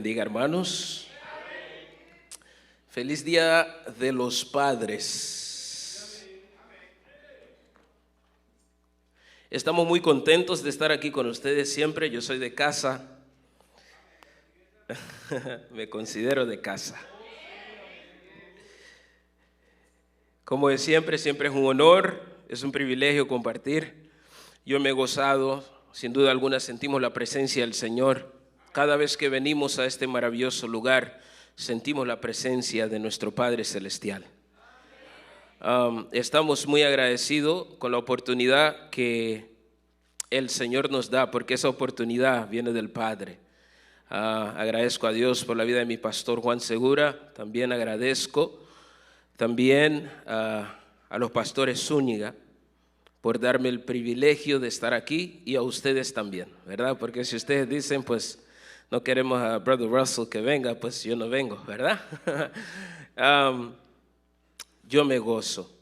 bendiga, hermanos. Feliz Día de los Padres. Estamos muy contentos de estar aquí con ustedes siempre. Yo soy de casa. Me considero de casa. Como de siempre es un honor, es un privilegio compartir. Yo me he gozado, sin duda alguna sentimos la presencia del Señor. Cada vez que venimos a este maravilloso lugar, sentimos la presencia de nuestro Padre Celestial. Estamos muy agradecidos con la oportunidad que el Señor nos da, porque esa oportunidad viene del Padre. Agradezco a Dios por la vida de mi pastor Juan Segura. También agradezco a los pastores Zúñiga por darme el privilegio de estar aquí, y a ustedes también, ¿verdad? Porque si ustedes dicen, pues no queremos a Brother Russell que venga, pues yo no vengo, ¿verdad? Yo me gozo.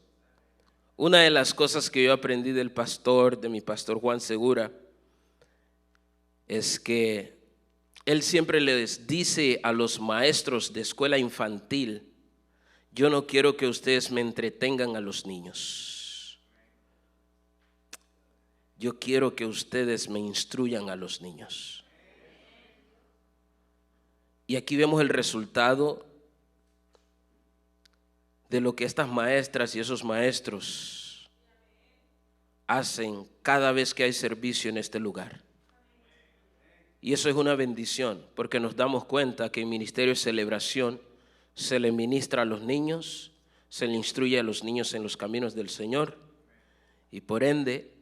Una de las cosas que yo aprendí de mi pastor Juan Segura, es que él siempre les dice a los maestros de escuela infantil: yo no quiero que ustedes me entretengan a los niños. Yo quiero que ustedes me instruyan a los niños. Y aquí vemos el resultado de lo que estas maestras y esos maestros hacen cada vez que hay servicio en este lugar. Y eso es una bendición, porque nos damos cuenta que en Ministerio de Celebración se le ministra a los niños, se le instruye a los niños en los caminos del Señor, y por ende,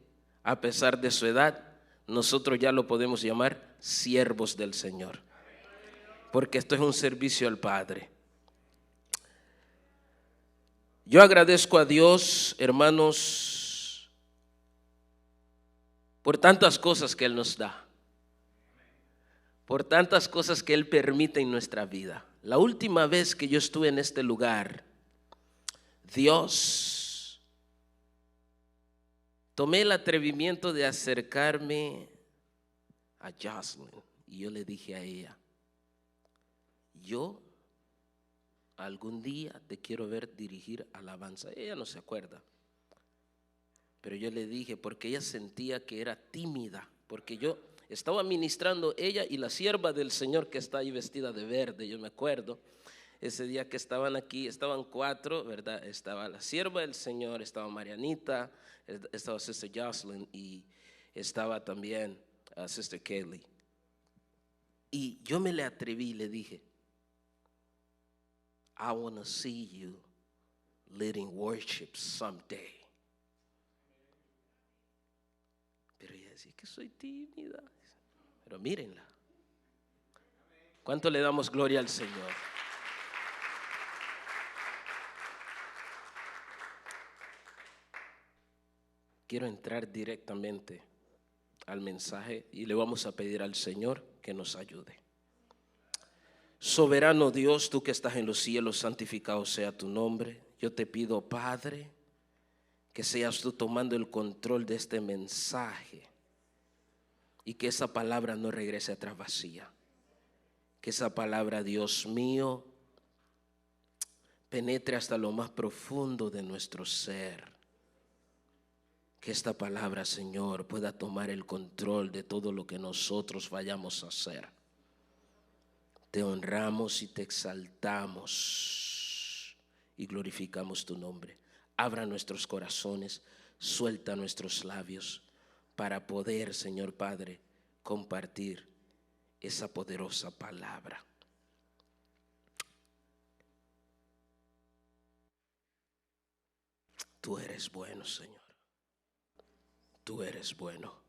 a pesar de su edad, nosotros ya lo podemos llamar siervos del Señor, porque esto es un servicio al Padre. Yo agradezco a Dios, hermanos, por tantas cosas que Él nos da, por tantas cosas que Él permite en nuestra vida. La última vez que yo estuve en este lugar, tomé el atrevimiento de acercarme a Jocelyn, y yo le dije a ella: yo algún día te quiero ver dirigir alabanza. Ella no se acuerda, pero yo le dije, porque ella sentía que era tímida, porque yo estaba ministrando, ella y la sierva del Señor que está ahí vestida de verde. Yo me acuerdo ese día que estaban aquí, estaban 4, ¿verdad? Estaba la sierva del Señor, estaba Marianita, estaba Sister Jocelyn, y estaba también Sister Kaylee. Y yo me le atreví y le dije: I want to see you leading worship someday. Pero ella decía que soy tímida. Pero mírenla. ¿Cuánto le damos gloria al Señor? Quiero entrar directamente al mensaje y le vamos a pedir al Señor que nos ayude. Soberano Dios, tú que estás en los cielos, santificado sea tu nombre. Yo te pido, Padre, que seas tú tomando el control de este mensaje, y que esa palabra no regrese atrás vacía. Que esa palabra, Dios mío, penetre hasta lo más profundo de nuestro ser. Que esta palabra, Señor, pueda tomar el control de todo lo que nosotros vayamos a hacer. Te honramos y te exaltamos y glorificamos tu nombre. Abra nuestros corazones, suelta nuestros labios para poder, Señor Padre, compartir esa poderosa palabra. Tú eres bueno, Señor. Tú eres bueno.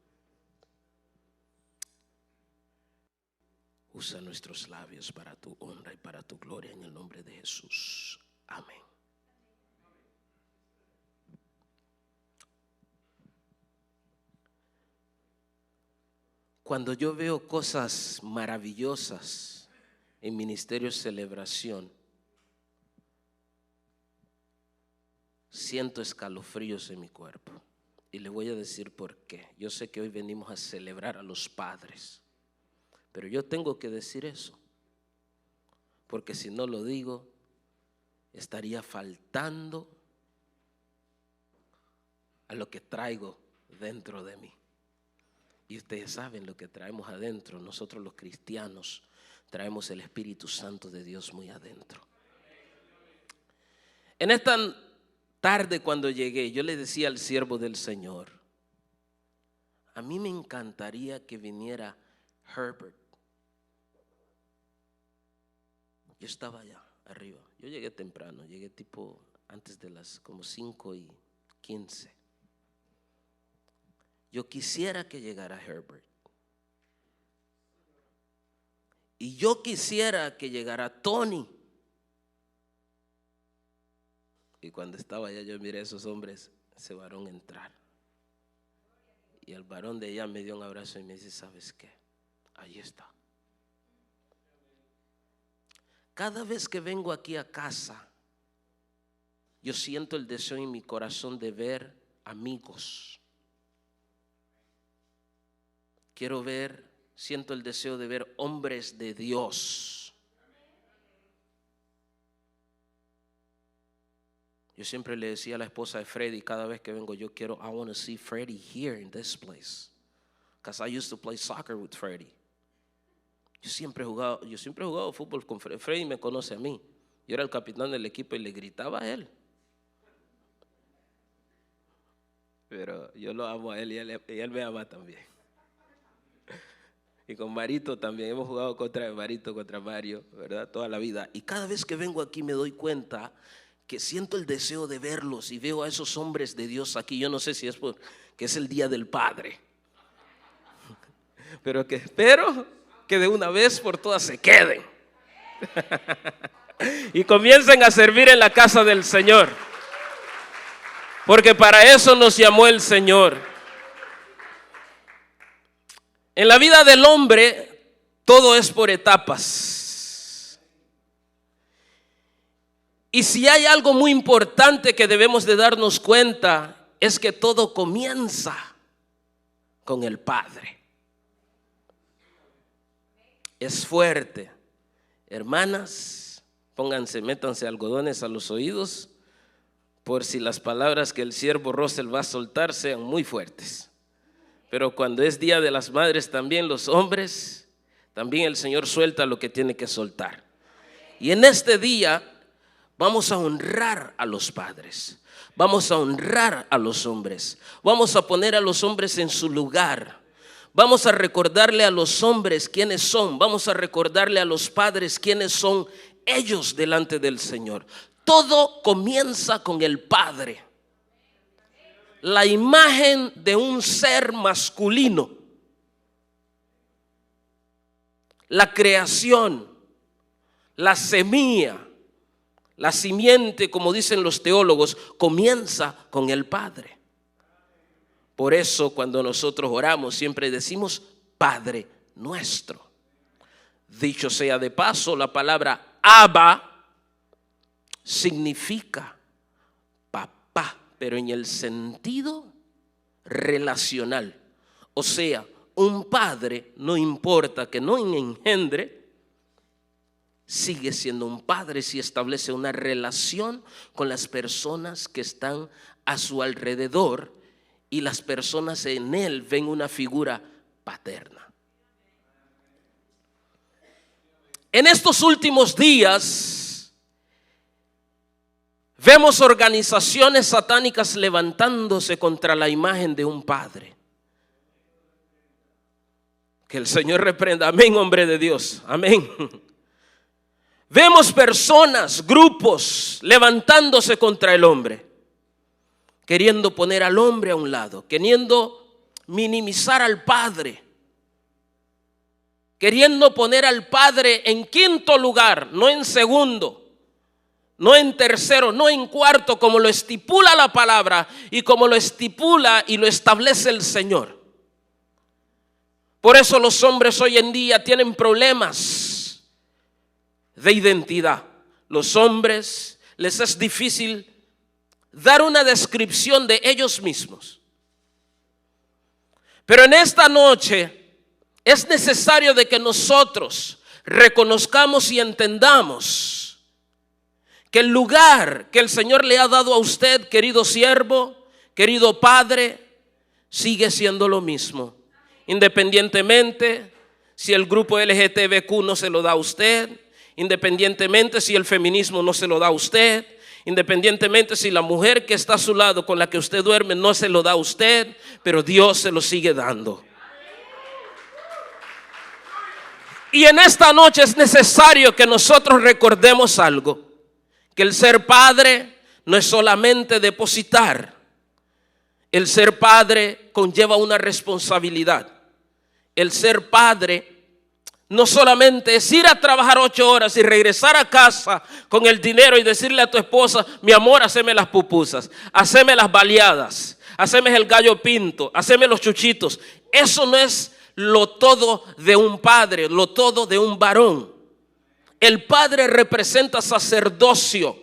Usa nuestros labios para tu honra y para tu gloria, en el nombre de Jesús. Amén. Cuando yo veo cosas maravillosas en Ministerio de Celebración, siento escalofríos en mi cuerpo. Y le voy a decir por qué. Yo sé que hoy venimos a celebrar a los padres, pero yo tengo que decir eso. porque si no lo digo, estaría faltando a lo que traigo dentro de mí. Y ustedes saben lo que traemos adentro. Nosotros los cristianos traemos el Espíritu Santo de Dios muy adentro. En esta tarde cuando llegué, yo le decía al siervo del Señor, a mí me encantaría que viniera Herbert. Yo estaba allá arriba. Yo llegué temprano, llegué tipo antes de las como 5:15. Yo quisiera que llegara Herbert. Y yo quisiera que llegara Tony. Y cuando estaba allá yo miré a esos hombres, ese varón entrar. Y el varón de allá me dio un abrazo y me dice, ¿sabes qué? Ahí está. Cada vez que vengo aquí a casa, yo siento el deseo en mi corazón de ver amigos. Siento el deseo de ver hombres de Dios. Yo siempre le decía a la esposa de Freddy, cada vez que vengo I want to see Freddy here in this place. Because I used to play soccer with Freddy. Yo siempre he jugado fútbol con Freddy. Freddy me conoce a mí. Yo era el capitán del equipo y le gritaba a él. Pero yo lo amo a él y él me ama también. Y con Marito también, hemos jugado contra Marito, contra Mario, ¿verdad? Toda la vida. Y cada vez que vengo aquí me doy cuenta que siento el deseo de verlos y veo a esos hombres de Dios aquí. Yo no sé si es porque es el Día del Padre. Pero que espero que de una vez por todas se queden. Y comiencen a servir en la casa del Señor. Porque para eso nos llamó el Señor. En la vida del hombre todo es por etapas. Y si hay algo muy importante que debemos de darnos cuenta, es que todo comienza con el Padre. Es fuerte. Hermanas, métanse algodones a los oídos, por si las palabras que el siervo Russell va a soltar sean muy fuertes. Pero cuando es Día de las Madres también los hombres, también el Señor suelta lo que tiene que soltar. Y en este día vamos a honrar a los padres, vamos a honrar a los hombres, vamos a poner a los hombres en su lugar, vamos a recordarle a los hombres quiénes son, vamos a recordarle a los padres quiénes son ellos delante del Señor. Todo comienza con el Padre. La imagen de un ser masculino, la creación, la semilla, la simiente, como dicen los teólogos, comienza con el Padre. Por eso cuando nosotros oramos siempre decimos Padre nuestro. Dicho sea de paso, la palabra Abba significa papá, pero en el sentido relacional. O sea, un padre, no importa que no engendre, sigue siendo un padre si establece una relación con las personas que están a su alrededor y las personas en él ven una figura paterna. En estos últimos días vemos organizaciones satánicas levantándose contra la imagen de un padre. Que el Señor reprenda. Amén, hombre de Dios. Amén. Vemos personas, grupos levantándose contra el hombre, queriendo poner al hombre a un lado, queriendo minimizar al padre, queriendo poner al padre en quinto lugar, no en segundo, no en tercero, no en cuarto, como lo estipula la palabra y como lo estipula y lo establece el Señor. Por eso los hombres hoy en día tienen problemas de identidad. Los hombres les es difícil dar una descripción de ellos mismos. Pero en esta noche es necesario de que nosotros reconozcamos y entendamos que el lugar que el Señor le ha dado a usted, querido siervo, querido padre, sigue siendo lo mismo. Independientemente si el grupo LGTBQ no se lo da a usted, independientemente si el feminismo no se lo da a usted, independientemente si la mujer que está a su lado con la que usted duerme no se lo da a usted, pero Dios se lo sigue dando. Y en esta noche es necesario que nosotros recordemos algo, que el ser padre no es solamente depositar. El ser padre conlleva una responsabilidad. El ser padre no solamente es ir a trabajar 8 horas y regresar a casa con el dinero y decirle a tu esposa: mi amor, haceme las pupusas, haceme las baleadas, haceme el gallo pinto, haceme los chuchitos. Eso no es lo todo de un padre, lo todo de un varón. El padre representa sacerdocio.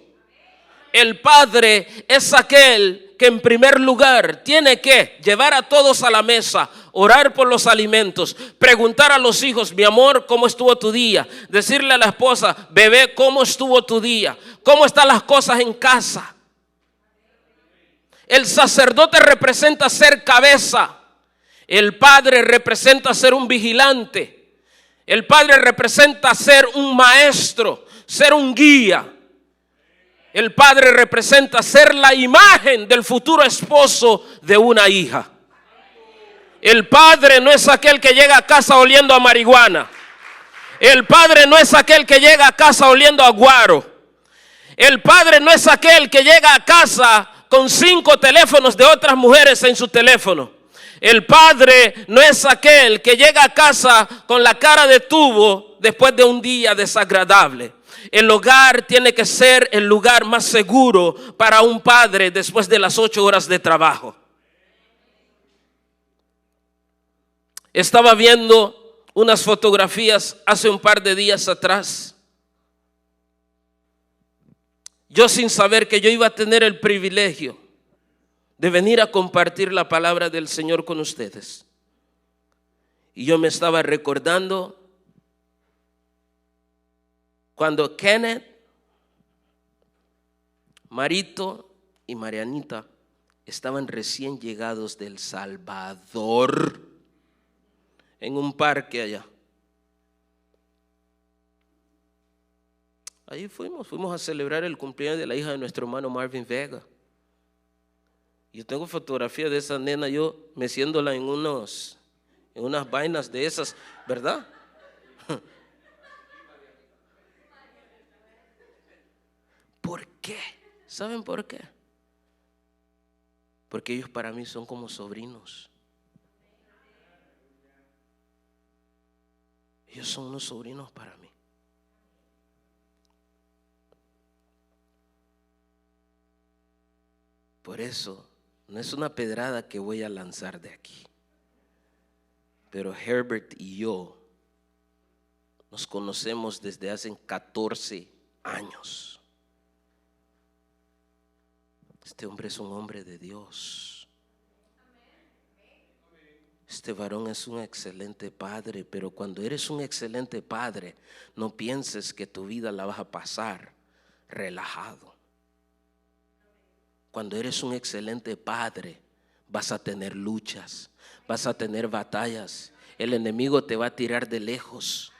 El padre es aquel que en primer lugar tiene que llevar a todos a la mesa, orar por los alimentos, preguntar a los hijos: mi amor, ¿cómo estuvo tu día? Decirle a la esposa: bebé, ¿cómo estuvo tu día? ¿Cómo están las cosas en casa? El sacerdote representa ser cabeza. El padre representa ser un vigilante. El padre representa ser un maestro, ser un guía. El padre representa ser la imagen del futuro esposo de una hija. El padre no es aquel que llega a casa oliendo a marihuana. El padre no es aquel que llega a casa oliendo a guaro. El padre no es aquel que llega a casa con 5 teléfonos de otras mujeres en su teléfono. El padre no es aquel que llega a casa con la cara de tubo después de un día desagradable. El hogar tiene que ser el lugar más seguro para un padre después de las 8 horas de trabajo. Estaba viendo unas fotografías hace un par de días atrás. Yo, sin saber que yo iba a tener el privilegio de venir a compartir la palabra del Señor con ustedes. Y yo me estaba recordando cuando Kenneth, Marito y Marianita estaban recién llegados de El Salvador, en un parque allá. Ahí fuimos a celebrar el cumpleaños de la hija de nuestro hermano Marvin Vega. Yo tengo fotografía de esa nena, yo meciéndola en unas vainas de esas, ¿verdad? ¿Por qué? ¿Saben por qué? Porque ellos para mí son como sobrinos. Ellos son unos sobrinos para mí. Por eso no es una pedrada que voy a lanzar de aquí. Pero Herbert y yo nos conocemos desde hace 14 años. Este hombre es un hombre de Dios. Este varón es un excelente padre, pero cuando eres un excelente padre, no pienses que tu vida la vas a pasar relajado. Cuando eres un excelente padre, vas a tener luchas, vas a tener batallas. El enemigo te va a tirar de lejos.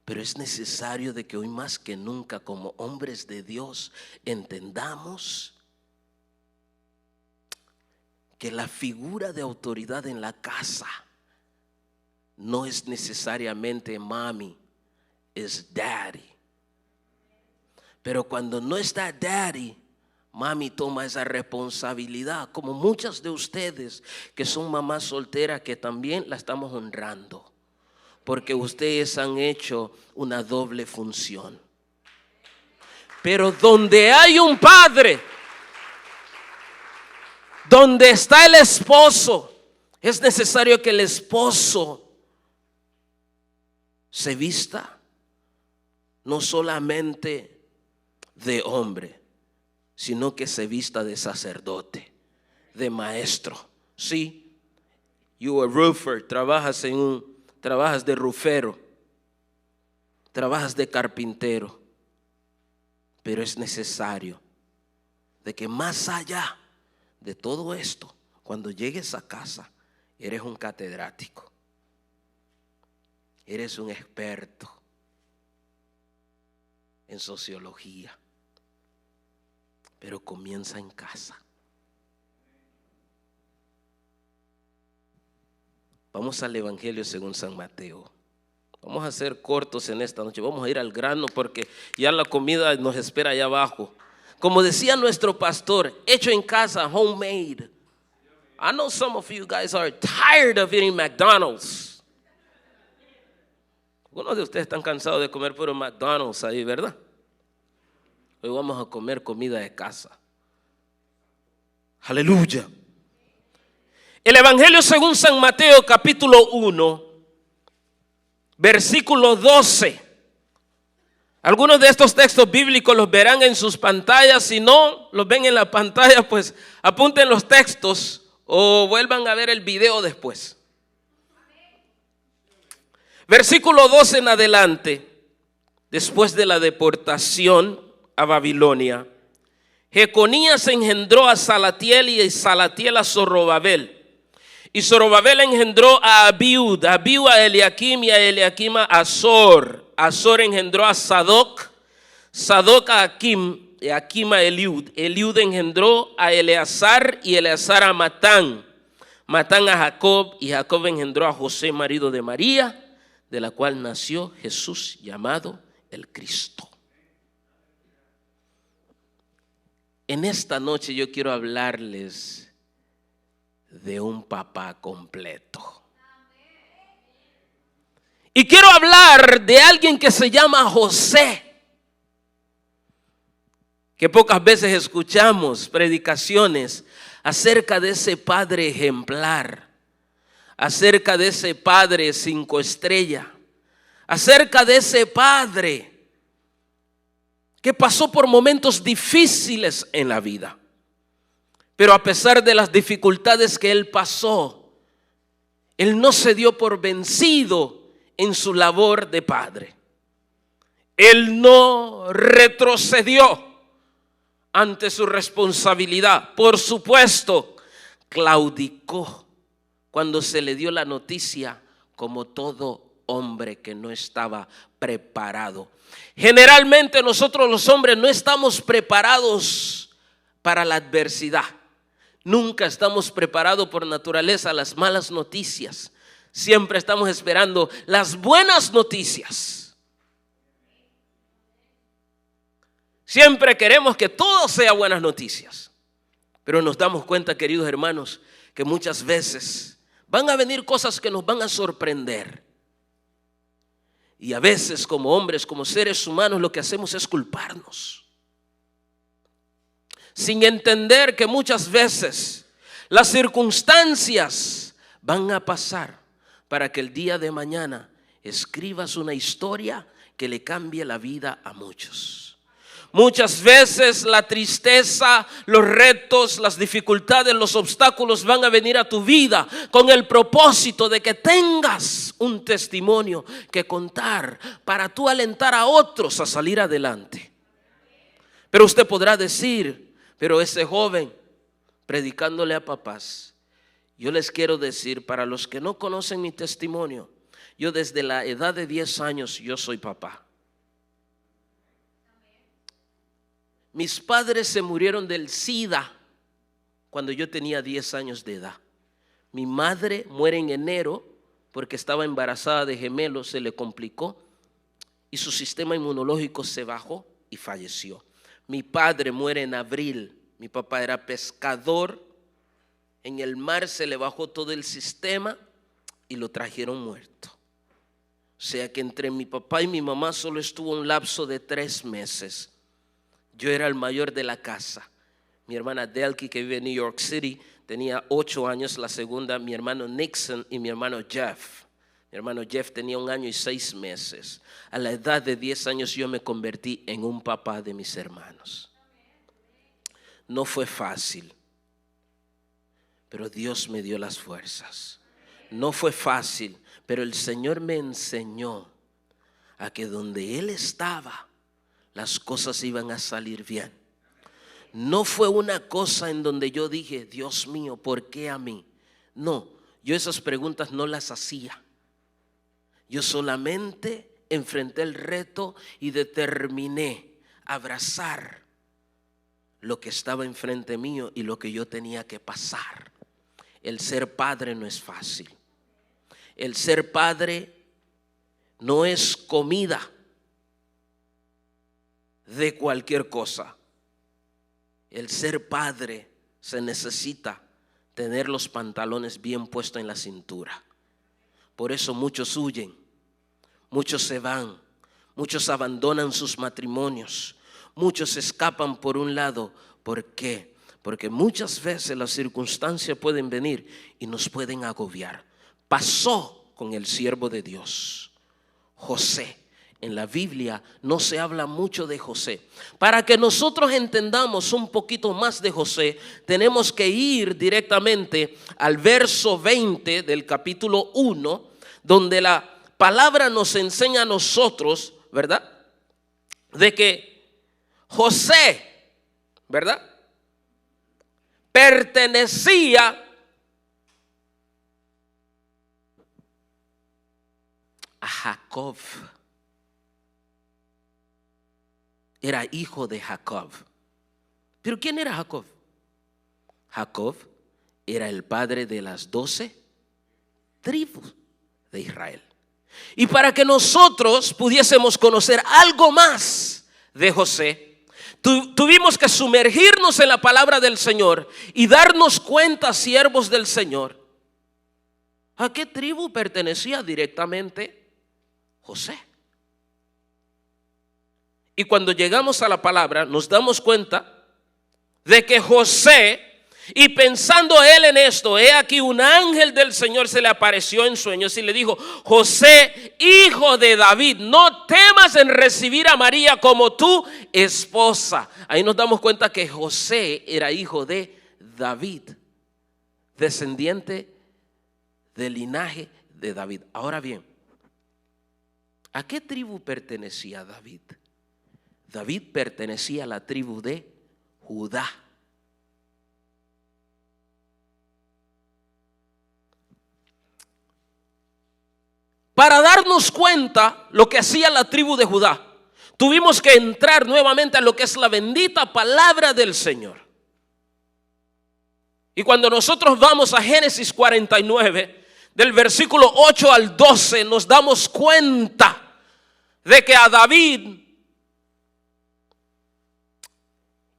Pero es necesario de que hoy más que nunca, como hombres de Dios, entendamos que la figura de autoridad en la casa no es necesariamente mami, es daddy. Pero cuando no está daddy, mami toma esa responsabilidad, como muchas de ustedes que son mamás solteras, que también la estamos honrando, porque ustedes han hecho una doble función. Pero donde hay un padre, donde está el esposo, es necesario que el esposo se vista no solamente de hombre, sino que se vista de sacerdote, de maestro. Sí, you a roofer, trabajas en trabajas de rufero, trabajas de carpintero, pero es necesario de que más allá de todo esto, cuando llegues a casa, eres un catedrático, eres un experto en sociología, pero comienza en casa. Vamos al Evangelio según San Mateo. Vamos a ser cortos en esta noche, vamos a ir al grano porque ya la comida nos espera allá abajo. Como decía nuestro pastor, hecho en casa, homemade. I know some of you guys are tired of eating McDonald's. Algunos de ustedes están cansados de comer puro McDonald's ahí, ¿verdad? Hoy vamos a comer comida de casa. Aleluya. El Evangelio según San Mateo, capítulo 1, versículo 12. Algunos de estos textos bíblicos los verán en sus pantallas. Si no los ven en la pantalla, pues apunten los textos o vuelvan a ver el video después. Versículo 12 en adelante. Después de la deportación a Babilonia, Jeconías engendró a Salatiel y Salatiel a Zorobabel. Y Zorobabel engendró a Abiud, Abiud a Eliakim y a Eliakim a Azor. Azor engendró a Sadoc, Sadoc a Akim y Akim a Eliud. Eliud engendró a Eleazar y Eleazar a Matán. Matán a Jacob y Jacob engendró a José, marido de María, de la cual nació Jesús llamado el Cristo. En esta noche yo quiero hablarles de un papá completo. Y quiero hablar de alguien que se llama José, que pocas veces escuchamos predicaciones acerca de ese padre ejemplar, acerca de ese padre 5 estrellas, acerca de ese padre que pasó por momentos difíciles en la vida. Pero a pesar de las dificultades que él pasó, él no se dio por vencido en su labor de padre. Él no retrocedió ante su responsabilidad. Por supuesto, claudicó cuando se le dio la noticia, como todo hombre que no estaba preparado. Generalmente nosotros los hombres no estamos preparados para la adversidad. Nunca estamos preparados por naturaleza a las malas noticias. Siempre estamos esperando las buenas noticias. Siempre queremos que todo sea buenas noticias. Pero nos damos cuenta, queridos hermanos, que muchas veces van a venir cosas que nos van a sorprender. Y a veces como hombres, como seres humanos, lo que hacemos es culparnos, sin entender que muchas veces las circunstancias van a pasar para que el día de mañana escribas una historia que le cambie la vida a muchos. Muchas veces la tristeza, los retos, las dificultades, los obstáculos van a venir a tu vida con el propósito de que tengas un testimonio que contar para tú alentar a otros a salir adelante. Pero usted podrá decir, pero ese joven predicándole a papás, yo les quiero decir, para los que no conocen mi testimonio, yo desde la edad de 10 años yo soy papá. Mis padres se murieron del SIDA cuando yo tenía 10 años de edad. Mi madre muere en enero porque estaba embarazada de gemelos, se le complicó y su sistema inmunológico se bajó y falleció. Mi padre muere en abril. Mi papá era pescador. En el mar se le bajó todo el sistema y lo trajeron muerto. O sea que entre mi papá y mi mamá solo estuvo un lapso de 3 meses. Yo era el mayor de la casa. Mi hermana Delky, que vive en New York City, tenía 8 años. La segunda, mi hermano Nixon y mi hermano Jeff. Mi hermano Jeff tenía 1 año y 6 meses. A la edad de 10 años yo me convertí en un papá de mis hermanos. No fue fácil, pero Dios me dio las fuerzas. No fue fácil, pero el Señor me enseñó a que donde Él estaba, las cosas iban a salir bien. No fue una cosa en donde yo dije, Dios mío, ¿por qué a mí? No, yo esas preguntas no las hacía. Yo solamente enfrenté el reto y determiné abrazar lo que estaba enfrente mío y lo que yo tenía que pasar. El ser padre no es fácil. El ser padre no es comida de cualquier cosa. El ser padre se necesita tener los pantalones bien puestos en la cintura. Por eso muchos huyen, muchos se van, muchos abandonan sus matrimonios, muchos escapan por un lado. ¿Por qué? Porque muchas veces las circunstancias pueden venir y nos pueden agobiar. Pasó con el siervo de Dios, José. En la Biblia no se habla mucho de José. Para que nosotros entendamos un poquito más de José, tenemos que ir directamente al verso 20 del capítulo 1, donde la palabra nos enseña a nosotros, ¿verdad? De que José, ¿verdad? Pertenecía a Jacob. Era hijo de Jacob. ¿Pero quién era Jacob? Jacob era el padre de las 12 tribus de Israel. Y para que nosotros pudiésemos conocer algo más de José, tuvimos que sumergirnos en la palabra del Señor y darnos cuenta, siervos del Señor, ¿a qué tribu pertenecía directamente José? Y cuando llegamos a la palabra nos damos cuenta de que José, y pensando él en esto, he aquí un ángel del Señor se le apareció en sueños y le dijo: José, hijo de David, no temas en recibir a María como tu esposa. Ahí nos damos cuenta que José era hijo de David, descendiente del linaje de David. Ahora bien, ¿a qué tribu pertenecía David? David pertenecía a la tribu de Judá. Para darnos cuenta lo que hacía la tribu de Judá, tuvimos que entrar nuevamente a lo que es la bendita palabra del Señor. Y cuando nosotros vamos a Génesis 49, del versículo 8 al 12, nos damos cuenta de que a David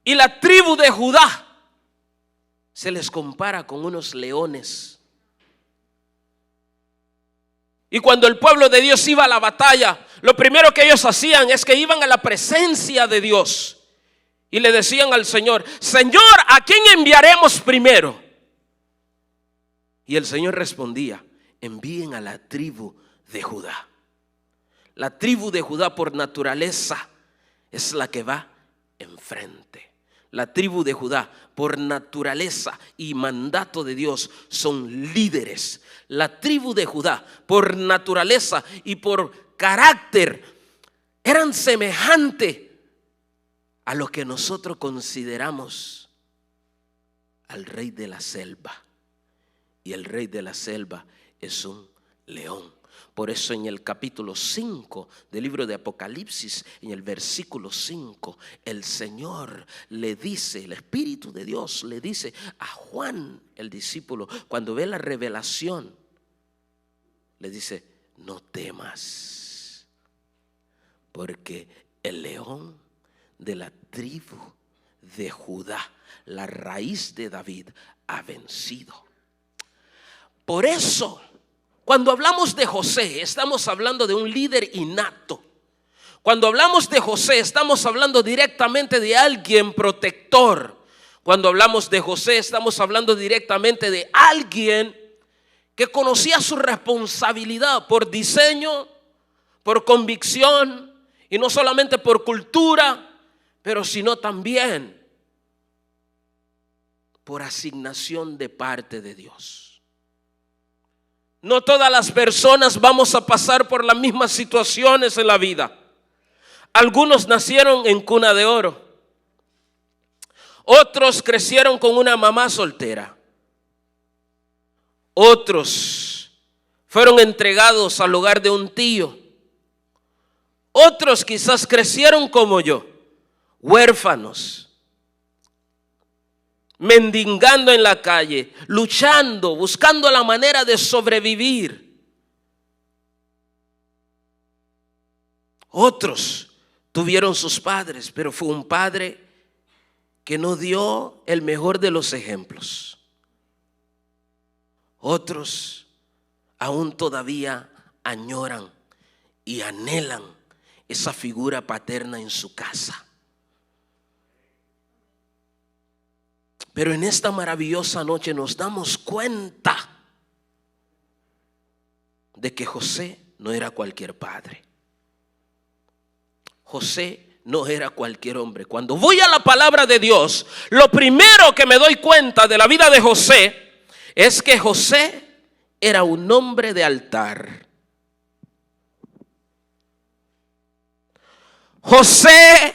y la tribu de Judá se les compara con unos leones. Y cuando el pueblo de Dios iba a la batalla, lo primero que ellos hacían es que iban a la presencia de Dios y le decían al Señor: Señor, ¿a quién enviaremos primero? Y el Señor respondía: envíen a la tribu de Judá. La tribu de Judá por naturaleza es la que va enfrente. La tribu de Judá por naturaleza y mandato de Dios son líderes. La tribu de Judá por naturaleza y por carácter eran semejantes a lo que nosotros consideramos al rey de la selva. Y el rey de la selva es un león. Por eso en el capítulo 5 del libro de Apocalipsis, en el versículo 5, el Señor le dice, el Espíritu de Dios le dice a Juan, el discípulo, cuando ve la revelación, le dice: no temas, porque el león de la tribu de Judá, la raíz de David, ha vencido. Por eso, cuando hablamos de José, estamos hablando de un líder innato. Cuando hablamos de José, estamos hablando directamente de alguien protector. Cuando hablamos de José, estamos hablando directamente de alguien que conocía su responsabilidad por diseño, por convicción, y no solamente por cultura, pero sino también por asignación de parte de Dios. No todas las personas vamos a pasar por las mismas situaciones en la vida. Algunos nacieron en cuna de oro. Otros crecieron con una mamá soltera. Otros fueron entregados al hogar de un tío. Otros quizás crecieron como yo, huérfanos, mendigando en la calle, luchando, buscando la manera de sobrevivir. Otros tuvieron sus padres, pero fue un padre que no dio el mejor de los ejemplos. Otros aún todavía añoran y anhelan esa figura paterna en su casa. Pero en esta maravillosa noche nos damos cuenta de que José no era cualquier padre. José no era cualquier hombre. Cuando voy a la palabra de Dios, lo primero que me doy cuenta de la vida de José es que José era un hombre de altar. José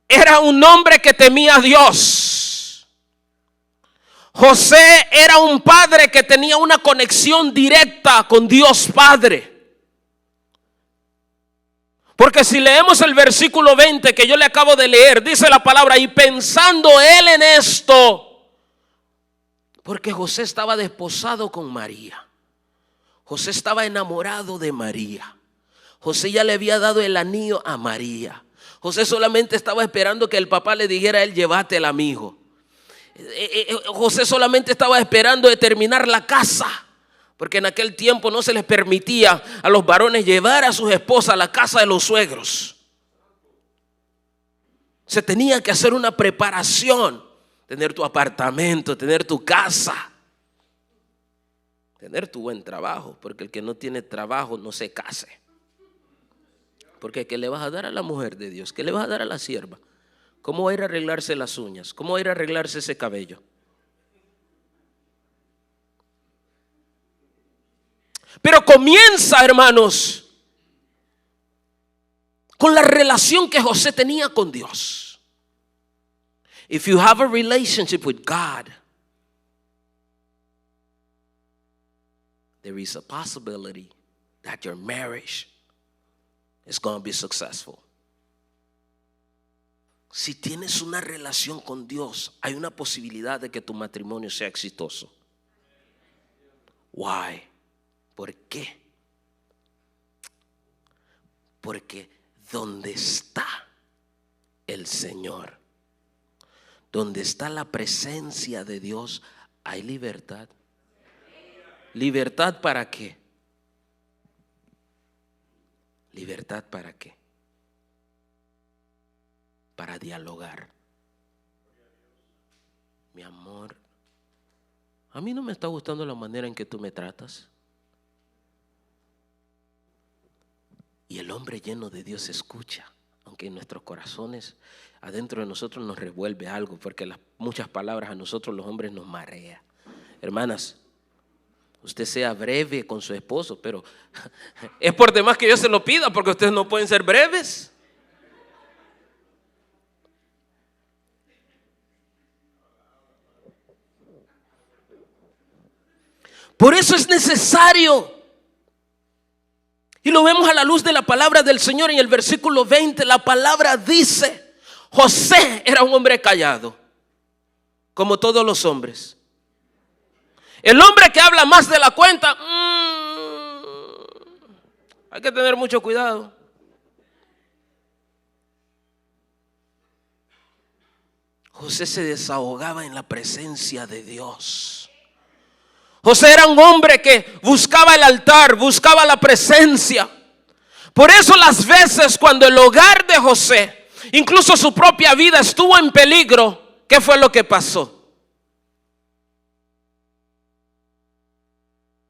era un hombre que temía a Dios. José era un padre que tenía una conexión directa con Dios Padre. Porque si leemos el versículo 20 que yo le acabo de leer, dice la palabra: y pensando él en esto, porque José estaba desposado con María. José estaba enamorado de María. José ya le había dado el anillo a María. José solamente estaba esperando que el papá le dijera a él: llévatela, amigo. José solamente estaba esperando de terminar la casa, porque en aquel tiempo no se les permitía a los varones llevar a sus esposas a la casa de los suegros. Se tenía que hacer una preparación, tener tu apartamento, tener tu casa, tener tu buen trabajo, porque el que no tiene trabajo no se case. Porque ¿qué le vas a dar a la mujer de Dios? ¿Qué le vas a dar a la sierva? ¿Cómo va a ir a arreglarse las uñas? ¿Cómo va a ir a arreglarse ese cabello? Pero comienza, hermanos, con la relación que José tenía con Dios. If you have a relationship with God, there is a possibility that your marriage is going to be successful. Si tienes una relación con Dios, hay una posibilidad de que tu matrimonio sea exitoso. Why? ¿Por qué? Porque donde está el Señor, donde está la presencia de Dios, hay libertad. ¿Libertad para qué? ¿Libertad para qué? Para dialogar. Mi amor, a mí no me está gustando la manera en que tú me tratas. Y el hombre lleno de Dios escucha, aunque en nuestros corazones, adentro de nosotros nos revuelve algo, porque las muchas palabras a nosotros los hombres nos marea. Hermanas, usted sea breve con su esposo, pero es por demás que yo se lo pida, porque ustedes no pueden ser breves. Por eso es necesario, y lo vemos a la luz de la palabra del Señor en el versículo 20. La palabra dice: José era un hombre callado, como todos los hombres. El hombre que habla más de la cuenta, hay que tener mucho cuidado. José se desahogaba en la presencia de Dios. José era un hombre que buscaba el altar, buscaba la presencia. Por eso las veces cuando el hogar de José, incluso su propia vida, estuvo en peligro, ¿qué fue lo que pasó?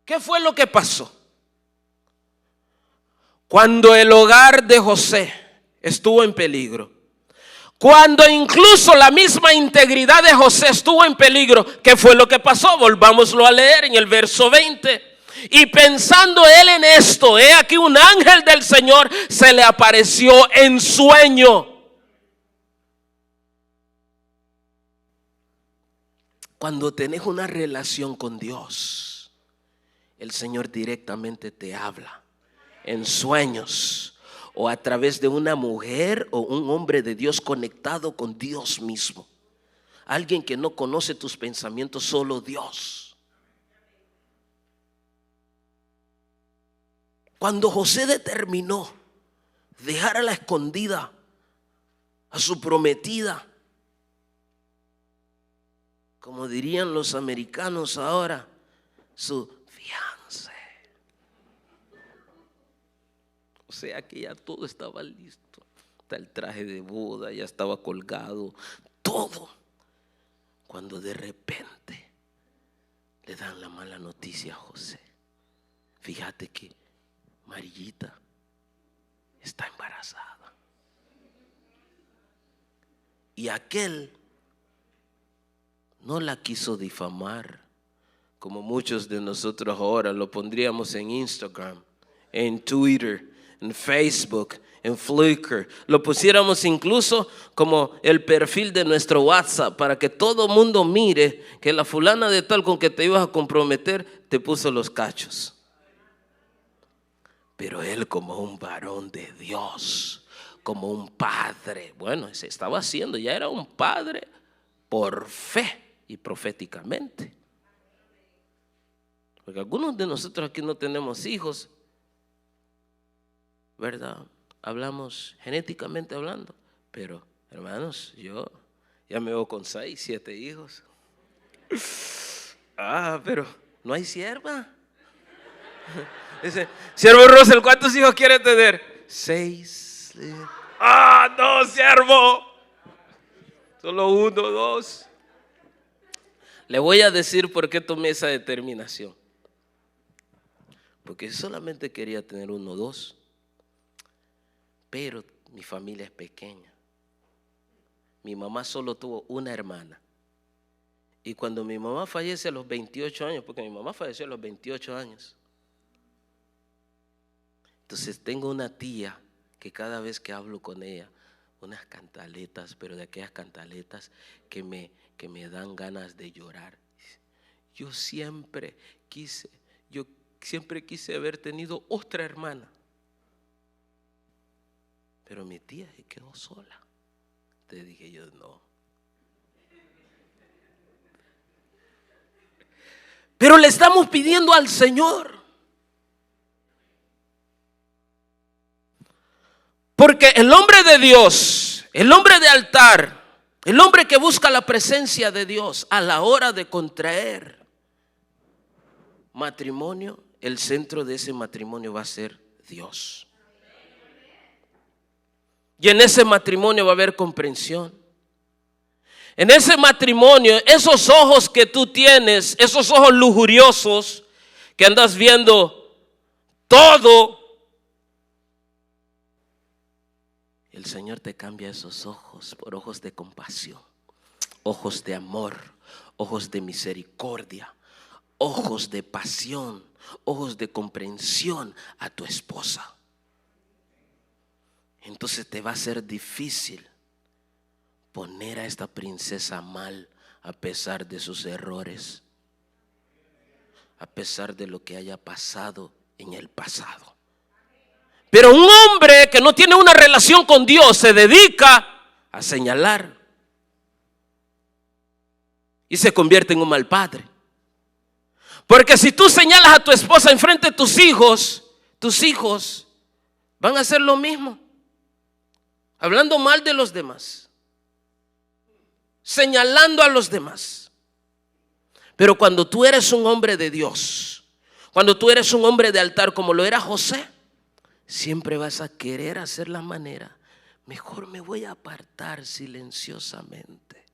¿Qué fue lo que pasó? Cuando el hogar de José estuvo en peligro, cuando incluso la misma integridad de José estuvo en peligro, ¿qué fue lo que pasó? Volvámoslo a leer en el verso 20. Y pensando él en esto, he aquí un ángel del Señor se le apareció en sueño. Cuando tenés una relación con Dios, el Señor directamente te habla en sueños o a través de una mujer o un hombre de Dios conectado con Dios mismo. Alguien que no conoce tus pensamientos, solo Dios. Cuando José determinó dejar a la escondida a su prometida, como dirían los americanos ahora, su fiancé. O sea que ya todo estaba listo. Hasta el traje de boda ya estaba colgado, todo. Cuando de repente le dan la mala noticia a José. Fíjate que Marillita está embarazada. Y aquel no la quiso difamar, como muchos de nosotros ahora lo pondríamos en Instagram, en Twitter, en Facebook, en Flickr. Lo pusiéramos incluso como el perfil de nuestro WhatsApp para que todo mundo mire que la fulana de tal con que te ibas a comprometer te puso los cachos. Pero él, como un varón de Dios, como un padre, bueno, se estaba haciendo, ya era un padre por fe y proféticamente. Porque algunos de nosotros aquí no tenemos hijos, ¿verdad? Hablamos genéticamente hablando, pero hermanos, yo ya me veo con 6, 7 hijos. Pero no hay sierva. Dice, siervo Russell, ¿cuántos hijos quiere tener? 6. No, siervo. Solo 1, 2. Le voy a decir por qué tomé esa determinación. Porque solamente quería tener 1 o 2. Pero mi familia es pequeña. Mi mamá solo tuvo una hermana. Y cuando mi mamá fallece a los 28 años, porque mi mamá falleció a los 28 años. Entonces tengo una tía que cada vez que hablo con ella, unas cantaletas, pero de aquellas cantaletas que me dan ganas de llorar. Yo siempre quise haber tenido otra hermana. Pero mi tía se quedó sola. Entonces dije yo, no. Pero le estamos pidiendo al Señor. Porque el hombre de Dios, el hombre de altar, el hombre que busca la presencia de Dios a la hora de contraer matrimonio, el centro de ese matrimonio va a ser Dios. Y en ese matrimonio va a haber comprensión. En ese matrimonio, esos ojos que tú tienes, esos ojos lujuriosos que andas viendo todo, el Señor te cambia esos ojos por ojos de compasión, ojos de amor, ojos de misericordia, ojos de pasión, ojos de comprensión a tu esposa. Entonces te va a ser difícil poner a esta princesa mal a pesar de sus errores, a pesar de lo que haya pasado en el pasado. Pero un hombre que no tiene una relación con Dios se dedica a señalar y se convierte en un mal padre. Porque si tú señalas a tu esposa enfrente de tus hijos van a hacer lo mismo, hablando mal de los demás, señalando a los demás. Pero cuando tú eres un hombre de Dios, cuando tú eres un hombre de altar como lo era José, siempre vas a querer hacer la manera. Mejor me voy a apartar silenciosamente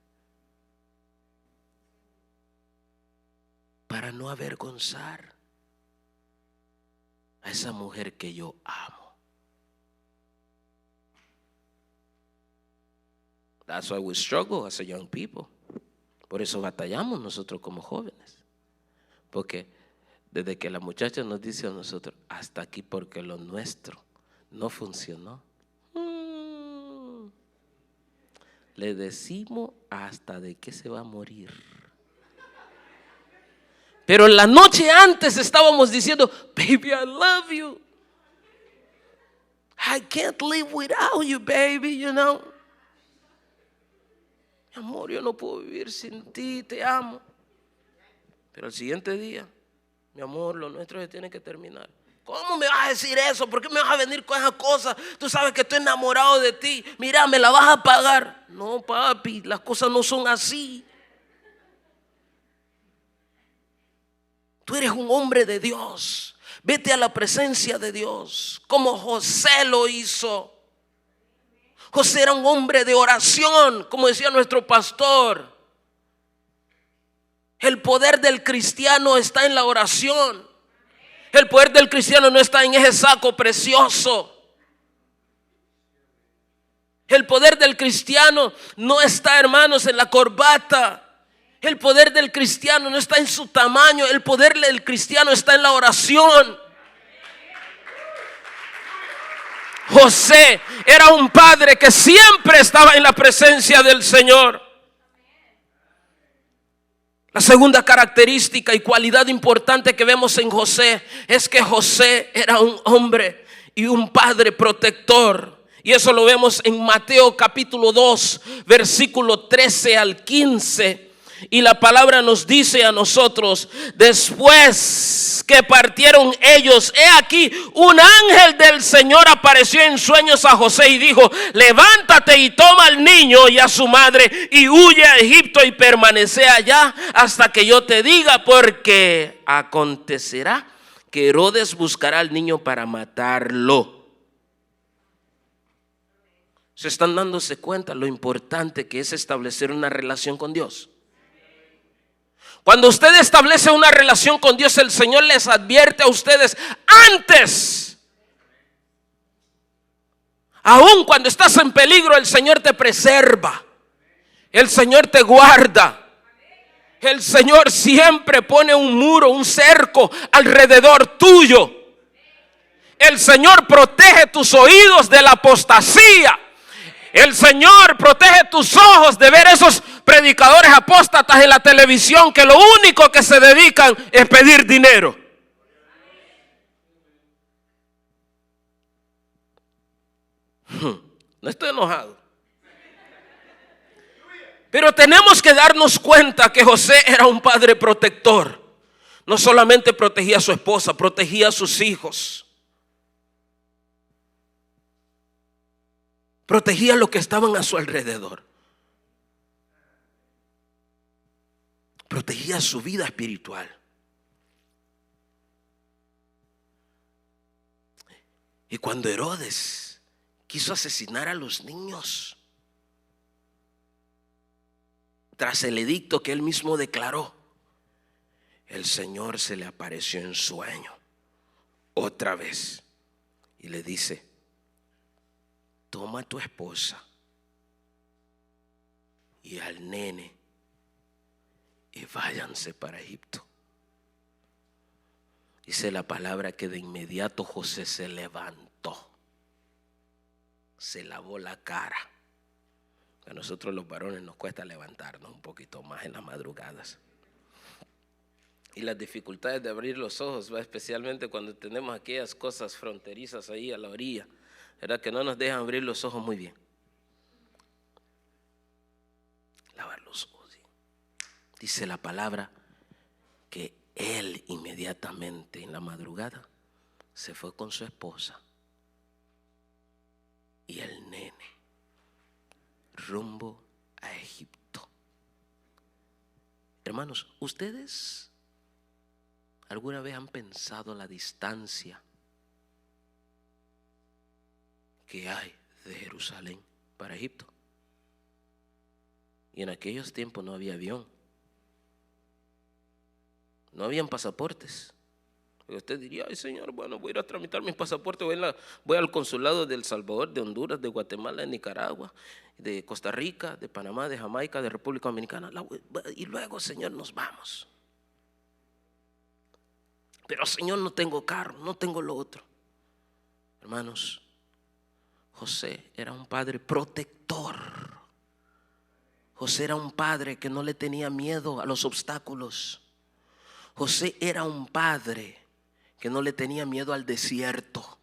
para no avergonzar a esa mujer que yo amo. That's why we struggle as a young people. Por eso batallamos nosotros como jóvenes. Porque Desde que la muchacha nos dice a nosotros, hasta aquí porque lo nuestro no funcionó. Le decimos hasta de qué se va a morir. Pero la noche antes estábamos diciendo, baby, I love you. I can't live without you, baby, you know. Mi amor, yo no puedo vivir sin ti, te amo. Pero el siguiente día, mi amor, lo nuestro se tiene que terminar. ¿Cómo me vas a decir eso? ¿Por qué me vas a venir con esas cosas? Tú sabes que estoy enamorado de ti. Mira, me la vas a pagar. No, papi, las cosas no son así. Tú eres un hombre de Dios. Vete a la presencia de Dios, como José lo hizo. José era un hombre de oración, como decía nuestro pastor. El poder del cristiano está en la oración. El poder del cristiano no está en ese saco precioso. El poder del cristiano no está, hermanos, en la corbata. El poder del cristiano no está en su tamaño. El poder del cristiano está en la oración. José era un padre que siempre estaba en la presencia del Señor. La segunda característica y cualidad importante que vemos en José es que José era un hombre y un padre protector. Y eso lo vemos en Mateo capítulo 2, versículo 13 al 15. Y la palabra nos dice a nosotros: después que partieron ellos, he aquí un ángel del Señor apareció en sueños a José y dijo: levántate y toma al niño y a su madre y huye a Egipto y permanece allá hasta que yo te diga, porque acontecerá que Herodes buscará al niño para matarlo. ¿Se están dándose cuenta lo importante que es establecer una relación con Dios? Cuando usted establece una relación con Dios, el Señor les advierte a ustedes antes. Aun cuando estás en peligro, el Señor te preserva. El Señor te guarda. El Señor siempre pone un muro, un cerco alrededor tuyo. El Señor protege tus oídos de la apostasía. El Señor protege tus ojos de ver esos predicadores apóstatas en la televisión que lo único que se dedican es pedir dinero. No estoy enojado, pero tenemos que darnos cuenta que José era un padre protector. No solamente protegía a su esposa, protegía a sus hijos. Protegía a los que estaban a su alrededor. Protegía su vida espiritual. Y cuando Herodes quiso asesinar a los niños, tras el edicto que él mismo declaró, el Señor se le apareció en sueño otra vez y le dice: toma a tu esposa y al nene y váyanse para Egipto. Dice la palabra que de inmediato José se levantó, se lavó la cara. A nosotros los varones nos cuesta levantarnos un poquito más en las madrugadas. Y las dificultades de abrir los ojos, especialmente cuando tenemos aquellas cosas fronterizas ahí a la orilla, ¿verdad? Que no nos dejan abrir los ojos muy bien. Lavar los ojos, ¿sí? Dice la palabra que él inmediatamente en la madrugada se fue con su esposa y el nene rumbo a Egipto. Hermanos, ¿ustedes alguna vez han pensado la distancia que hay de Jerusalén para Egipto? Y en aquellos tiempos no había avión, no habían pasaportes. Y usted diría: ay, Señor, bueno, voy a ir a tramitar mi pasaporte, voy al consulado de El Salvador, de Honduras, de Guatemala, de Nicaragua, de Costa Rica, de Panamá, de Jamaica, de República Dominicana, y luego, Señor, nos vamos. pero Señor, no tengo carro, no tengo lo otro. Hermanos, José era un padre protector. José era un padre que no le tenía miedo a los obstáculos. José era un padre que no le tenía miedo al desierto.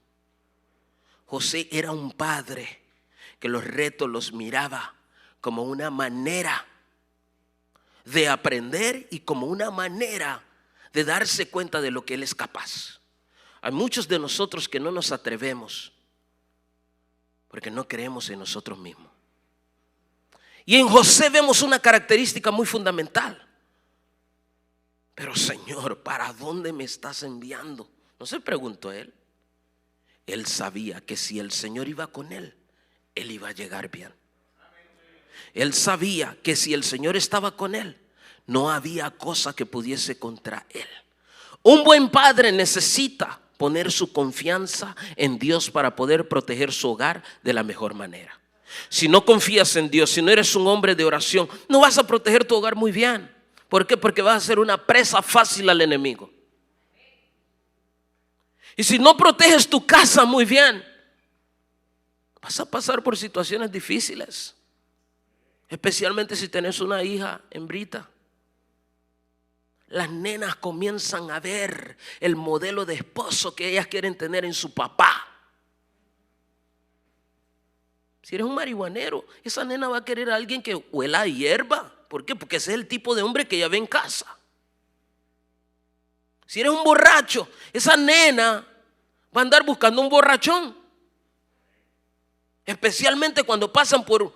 José era un padre que los retos los miraba como una manera de aprender y como una manera de darse cuenta de lo que él es capaz. Hay muchos de nosotros que no nos atrevemos porque no creemos en nosotros mismos. Y en José vemos una característica muy fundamental. Pero Señor, ¿para dónde me estás enviando? No se preguntó él. Él sabía que si el Señor iba con él, él iba a llegar bien. Él sabía que si el Señor estaba con él, no había cosa que pudiese contra él. Un buen padre necesita poner su confianza en Dios para poder proteger su hogar de la mejor manera. Si no confías en Dios, si no eres un hombre de oración, no vas a proteger tu hogar muy bien. ¿Por qué? Porque vas a ser una presa fácil al enemigo. Y si no proteges tu casa muy bien, vas a pasar por situaciones difíciles. Especialmente si tenés una hija hembrita. Las nenas comienzan a ver el modelo de esposo que ellas quieren tener en su papá. Si eres un marihuanero, esa nena va a querer a alguien que huela a hierba. ¿Por qué? Porque ese es el tipo de hombre que ella ve en casa. Si eres un borracho, esa nena va a andar buscando un borrachón. Especialmente cuando pasan por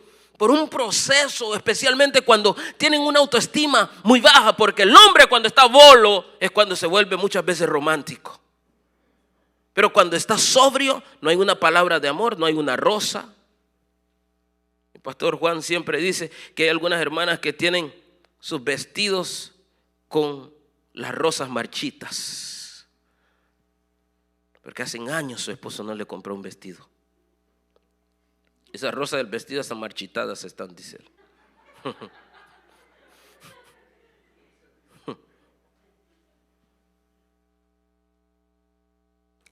un proceso, especialmente cuando tienen una autoestima muy baja, porque el hombre cuando está bolo es cuando se vuelve muchas veces romántico. Pero cuando está sobrio no hay una palabra de amor, no hay una rosa. El pastor Juan siempre dice que hay algunas hermanas que tienen sus vestidos con las rosas marchitas, porque hace años su esposo no le compró un vestido. Esas rosas del vestido están marchitadas, están, dice él.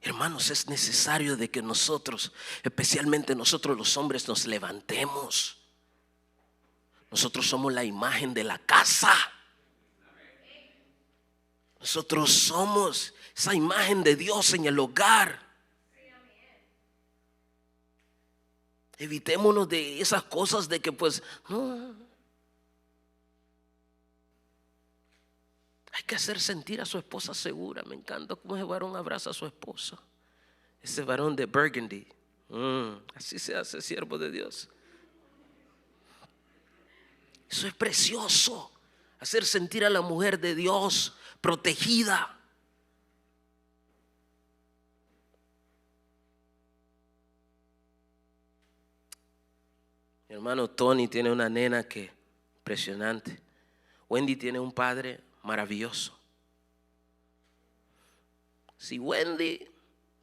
Hermanos, es necesario de que nosotros, especialmente nosotros los hombres, nos levantemos. Nosotros somos la imagen de la casa. Nosotros somos esa imagen de Dios en el hogar. Evitémonos de esas cosas de que pues no. Hay que hacer sentir a su esposa segura. Me encanta cómo ese varón abraza a su esposa. Ese varón de Burgundy. Así se hace siervo de Dios. Eso es precioso. Hacer sentir a la mujer de Dios protegida. Mi hermano Tony tiene una nena que impresionante. Wendy tiene un padre maravilloso. Si Wendy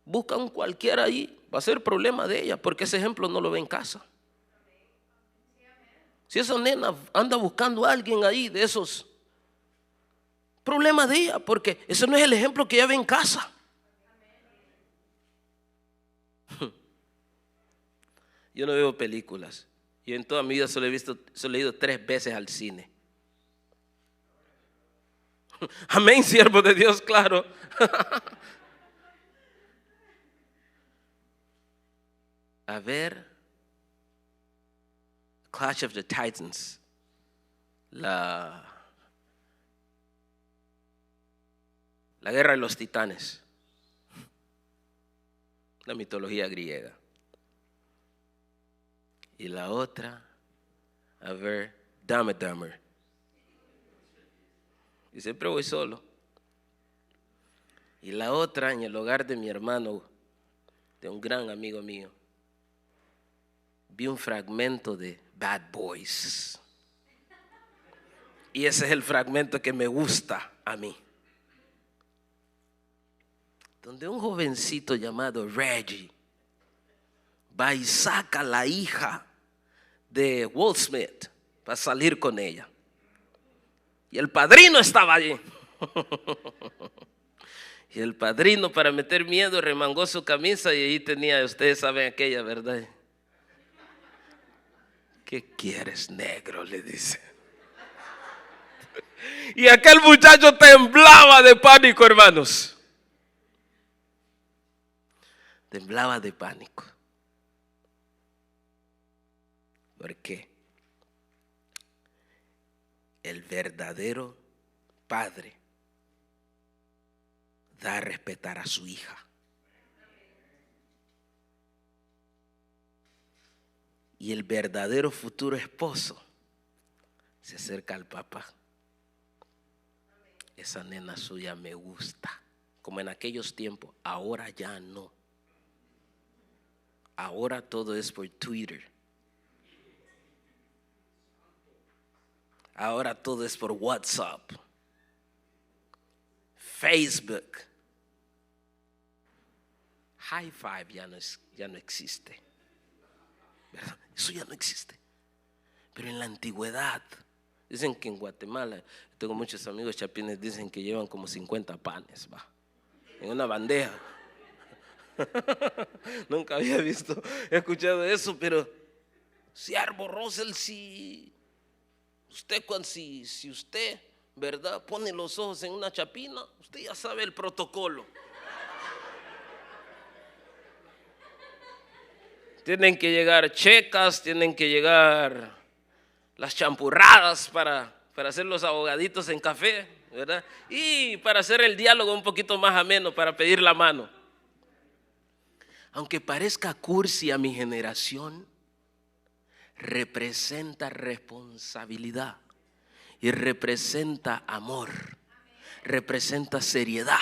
busca a un cualquiera ahí, va a ser problema de ella, porque ese ejemplo no lo ve en casa. Si esa nena anda buscando a alguien ahí de esos, problema de ella, porque ese no es el ejemplo que ella ve en casa. Yo no veo películas. Yo en toda mi vida solo he ido 3 veces al cine. Amén, siervo de Dios, claro. A ver, Clash of the Titans, la guerra de los titanes, la mitología griega. Y la otra, a ver, Dumb and Dumber. Y siempre voy solo. Y la otra, en el hogar de mi hermano, de un gran amigo mío, vi un fragmento de Bad Boys. Y ese es el fragmento que me gusta a mí. Donde un jovencito llamado Reggie va y saca a la hija de Will Smith para salir con ella. Y el padrino estaba allí. Y el padrino, para meter miedo, remangó su camisa y ahí tenía, ustedes saben aquella, ¿verdad? ¿Qué quieres, negro?, le dice. Y aquel muchacho temblaba de pánico, hermanos. Temblaba de pánico. ¿Por qué? El verdadero padre da a respetar a su hija. Y el verdadero futuro esposo se acerca al papá. Esa nena suya me gusta. Como en aquellos tiempos, ahora ya no. Ahora todo es por Twitter. Ahora todo es por WhatsApp, Facebook. High five ya no existe. ¿Verdad? Eso ya no existe. Pero en la antigüedad, dicen que en Guatemala, tengo muchos amigos chapines, dicen que llevan como 50 panes, va, en una bandeja. Nunca había escuchado eso, pero si Arbo Rosel, si usted, ¿verdad?, pone los ojos en una chapina, usted ya sabe el protocolo. Tienen que llegar checas, tienen que llegar las champurradas para hacer los ahogaditos en café, ¿verdad? Y para hacer el diálogo un poquito más ameno, para pedir la mano. Aunque parezca cursi a mi generación, representa responsabilidad y representa amor, representa seriedad.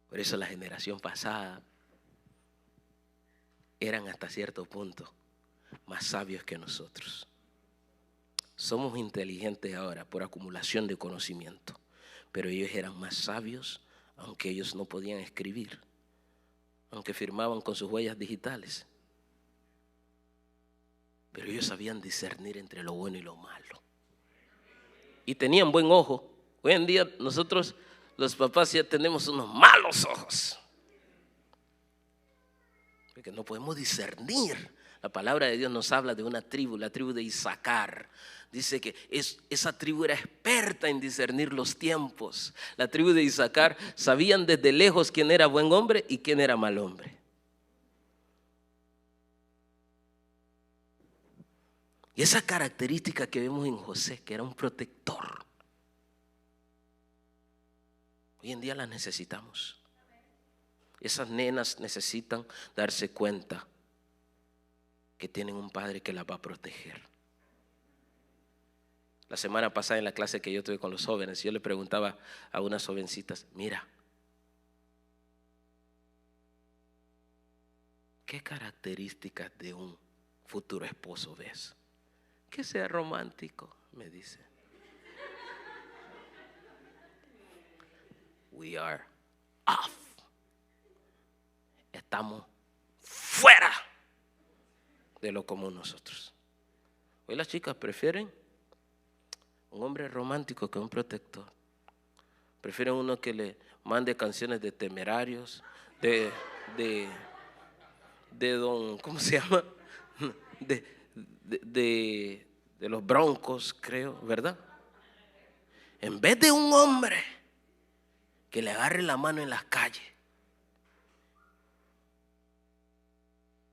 Por eso la generación pasada eran hasta cierto punto más sabios que nosotros. Somos inteligentes ahora por acumulación de conocimiento, pero ellos eran más sabios, aunque ellos no podían escribir, aunque firmaban con sus huellas digitales. Pero ellos sabían discernir entre lo bueno y lo malo. Y tenían buen ojo. Hoy en día nosotros, los papás, ya tenemos unos malos ojos, porque no podemos discernir. La palabra de Dios nos habla de una tribu, la tribu de Isaacar. Dice que esa tribu era experta en discernir los tiempos. La tribu de Isaacar sabían desde lejos quién era buen hombre y quién era mal hombre. Y esa característica que vemos en José, que era un protector, hoy en día la necesitamos. Esas nenas necesitan darse cuenta que tienen un padre que las va a proteger. La semana pasada en la clase que yo tuve con los jóvenes, yo le preguntaba a unas jovencitas, mira, ¿qué características de un futuro esposo ves? Que sea romántico, me dice. We are off. Estamos fuera de lo común nosotros. Hoy las chicas prefieren un hombre romántico que un protector. Prefieren uno que le mande canciones de Temerarios, de don, ¿cómo se llama? De los Broncos, creo, ¿verdad? En vez de un hombre que le agarre la mano en las calles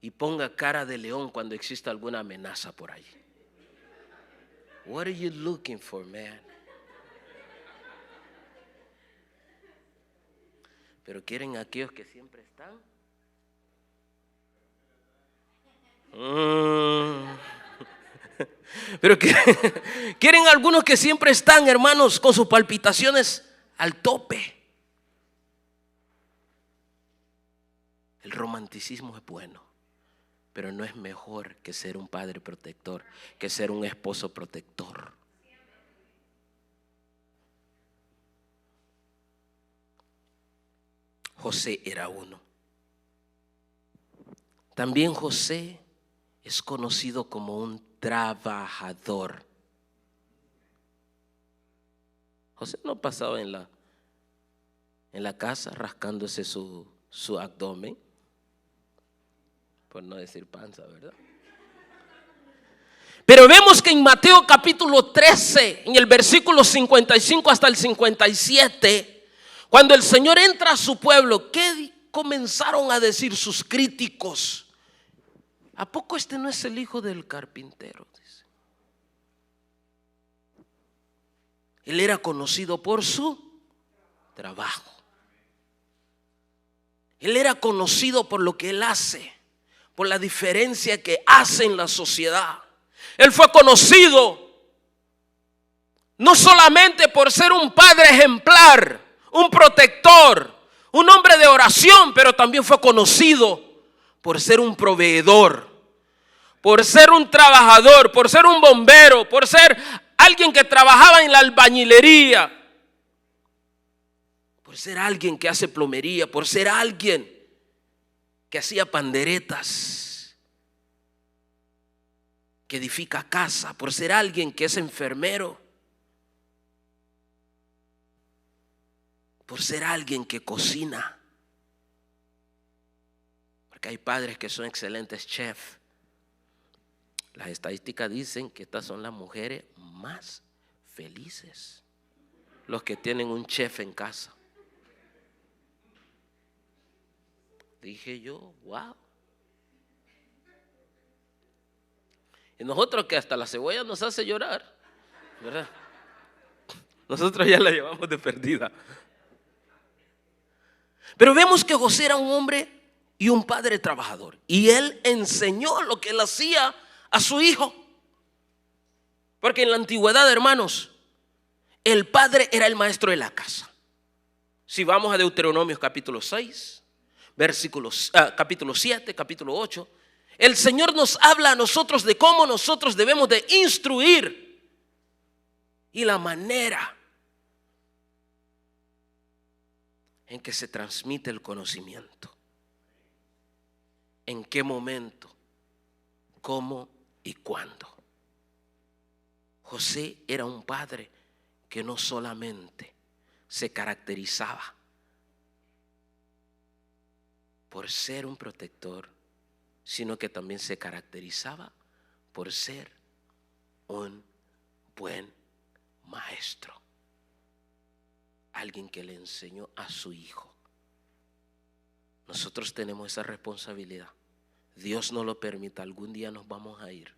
y ponga cara de león cuando exista alguna amenaza por allí. What are you looking for, man? Pero quieren aquellos que siempre están. Pero quieren algunos que siempre están, hermanos, con sus palpitaciones al tope. El romanticismo es bueno, pero no es mejor que ser un padre protector, que ser un esposo protector. José era uno. También José es conocido como un trabajador. José no pasaba en la casa rascándose su abdomen, por no decir panza, ¿verdad? Pero vemos que en Mateo capítulo 13, en el versículo 55 hasta el 57, cuando el Señor entra a su pueblo, ¿qué comenzaron a decir sus críticos? ¿A poco este no es el hijo del carpintero? Dice. Él era conocido por su trabajo. Él era conocido por lo que él hace, por la diferencia que hace en la sociedad. Él fue conocido no solamente por ser un padre ejemplar, un protector, un hombre de oración, pero también fue conocido por ser un proveedor, por ser un trabajador, por ser un bombero, por ser alguien que trabajaba en la albañilería, por ser alguien que hace plomería, por ser alguien que hacía panderetas, que edifica casa, por ser alguien que es enfermero, por ser alguien que cocina. Porque hay padres que son excelentes chefs. Las estadísticas dicen que estas son las mujeres más felices, los que tienen un chef en casa. Dije yo, wow. Y nosotros que hasta la cebolla nos hace llorar, ¿verdad? Nosotros ya la llevamos de perdida. Pero vemos que José era un hombre y un padre trabajador. Y él enseñó lo que él hacía a su hijo. Porque en la antigüedad, hermanos, el padre era el maestro de la casa. Si vamos a Deuteronomios capítulo 6, capítulo 7, capítulo 8, el Señor nos habla a nosotros de cómo nosotros debemos de instruir y la manera en que se transmite el conocimiento, en qué momento, cómo y cuándo. José era un padre que no solamente se caracterizaba por ser un protector, sino que también se caracterizaba por ser un buen maestro. Alguien que le enseñó a su hijo. Nosotros tenemos esa responsabilidad. Dios no lo permita, algún día nos vamos a ir.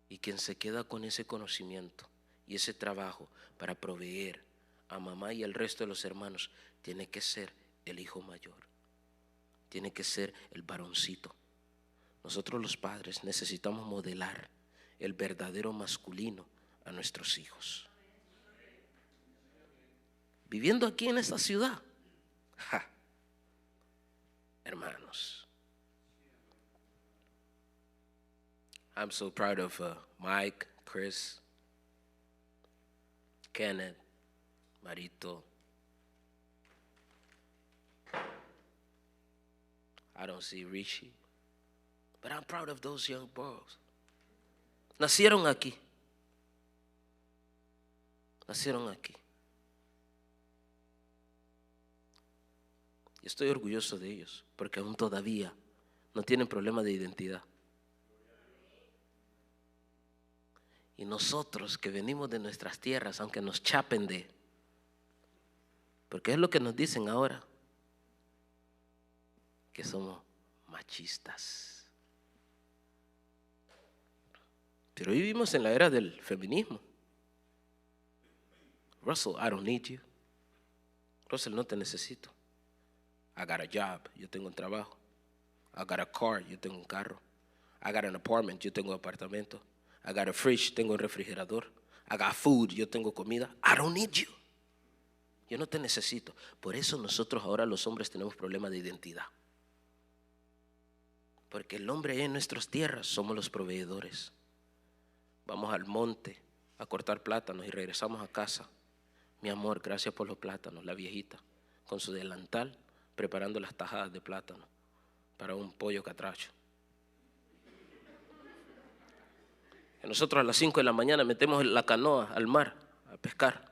Y quien se queda con ese conocimiento y ese trabajo para proveer a mamá y al resto de los hermanos, tiene que ser el hijo mayor. Tiene que ser el varoncito. Nosotros los padres necesitamos modelar el verdadero masculino a nuestros hijos. Viviendo aquí en esta ciudad, hermanos, I'm so proud of Mike, Chris, Kenneth, Marito. I don't see Richie, but I'm proud of those young boys. Nacieron aquí. Nacieron aquí. Y estoy orgulloso de ellos, porque aún todavía no tienen problema de identidad. Y nosotros que venimos de nuestras tierras, aunque nos chapen porque es lo que nos dicen ahora, que somos machistas. Pero vivimos en la era del feminismo. Russell, I don't need you. Russell, no te necesito. I got a job, yo tengo un trabajo. I got a car, yo tengo un carro. I got an apartment, yo tengo un apartamento. I got a fridge, tengo un refrigerador. I got food, yo tengo comida. I don't need you. Yo no te necesito. Por eso nosotros ahora los hombres tenemos problemas de identidad. Porque el hombre en nuestras tierras somos los proveedores. Vamos al monte a cortar plátanos y regresamos a casa. Mi amor, gracias por los plátanos. La viejita con su delantal preparando las tajadas de plátano para un pollo catracho. Y nosotros a las 5 de la mañana metemos la canoa al mar pescar.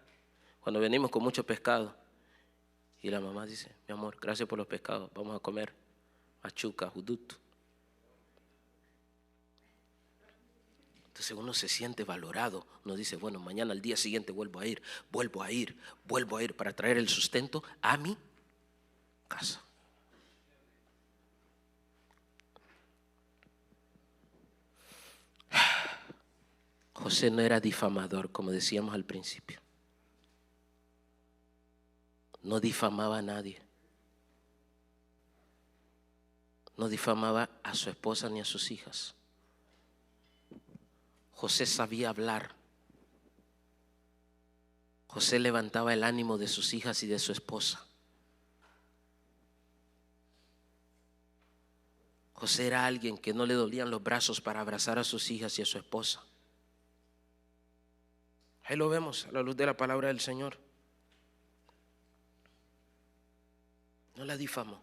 Cuando venimos con mucho pescado. Y la mamá dice, mi amor, gracias por los pescados, vamos a comer machuca, juduto. Entonces uno se siente valorado. Uno dice, bueno, mañana al día siguiente vuelvo a ir para traer el sustento a mi casa. José no era difamador, como decíamos al principio. No difamaba a nadie. No difamaba a su esposa ni a sus hijas. José sabía hablar. José levantaba el ánimo de sus hijas y de su esposa. José era alguien que no le dolían los brazos para abrazar a sus hijas y a su esposa. Ahí lo vemos a la luz de la palabra del Señor. No la difamó.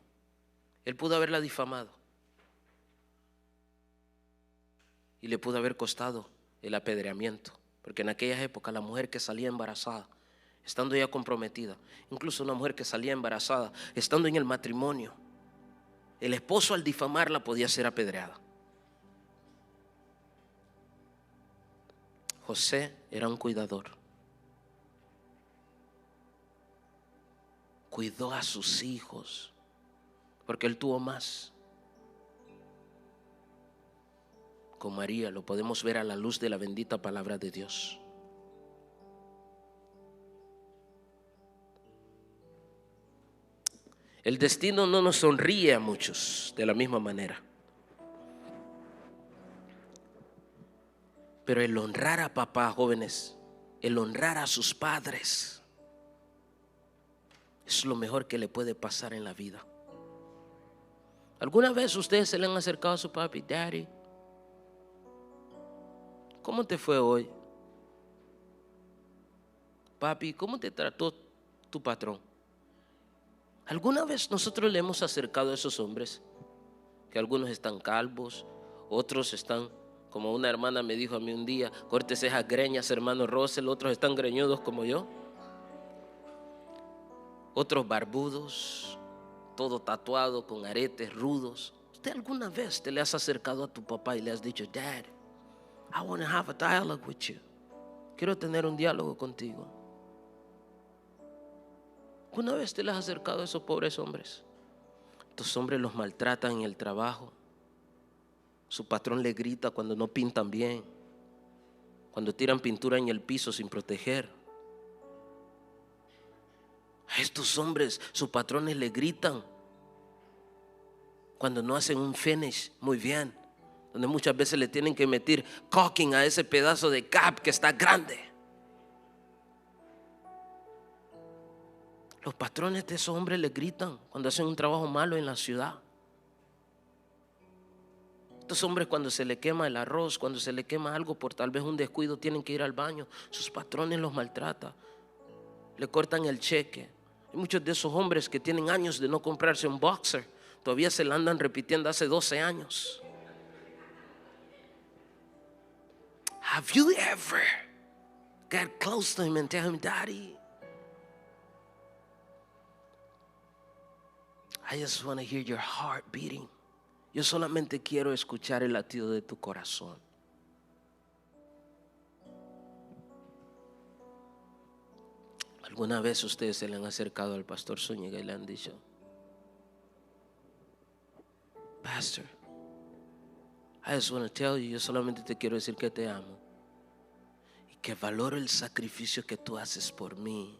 Él pudo haberla difamado. Y le pudo haber costado el apedreamiento. Porque en aquellas épocas la mujer que salía embarazada, estando ya comprometida, incluso una mujer que salía embarazada, estando en el matrimonio, el esposo al difamarla podía ser apedreada. José era un cuidador. Cuidó a sus hijos, porque él tuvo más. Con María lo podemos ver a la luz de la bendita palabra de Dios. El destino no nos sonríe a muchos de la misma manera. Pero el honrar a papá, jóvenes, el honrar a sus padres, es lo mejor que le puede pasar en la vida. ¿Alguna vez ustedes se le han acercado a su papi? Daddy, ¿cómo te fue hoy? Papi, ¿cómo te trató tu patrón? ¿Alguna vez nosotros le hemos acercado a esos hombres? Que algunos están calvos, otros están, como una hermana me dijo a mí un día, córtese esas greñas, hermano Rosel, otros están greñudos como yo. Otros barbudos, todo tatuado con aretes rudos. ¿Usted alguna vez te le has acercado a tu papá y le has dicho, Dad, I want to have a dialogue with you? Quiero tener un diálogo contigo. ¿Alguna vez te le has acercado a esos pobres hombres? Estos hombres los maltratan en el trabajo. Su patrón le grita cuando no pintan bien, cuando tiran pintura en el piso sin proteger. A estos hombres, sus patrones le gritan cuando no hacen un finish muy bien, donde muchas veces le tienen que meter caulking a ese pedazo de cap que está grande. Los patrones de esos hombres le gritan cuando hacen un trabajo malo en la ciudad. Estos hombres, cuando se le quema el arroz, cuando se le quema algo por tal vez un descuido, tienen que ir al baño. Sus patrones los maltratan, le cortan el cheque. Hay muchos de esos hombres que tienen años de no comprarse un boxer, todavía se la andan repitiendo hace 12 años. Have you ever got close to him and tell him, Daddy, I just want to hear your heart beating. Yo solamente quiero escuchar el latido de tu corazón. ¿Alguna vez ustedes se le han acercado al pastor Zúñiga y le han dicho, Pastor, I just want to tell you, yo solamente te quiero decir que te amo y que valoro el sacrificio que tú haces por mí?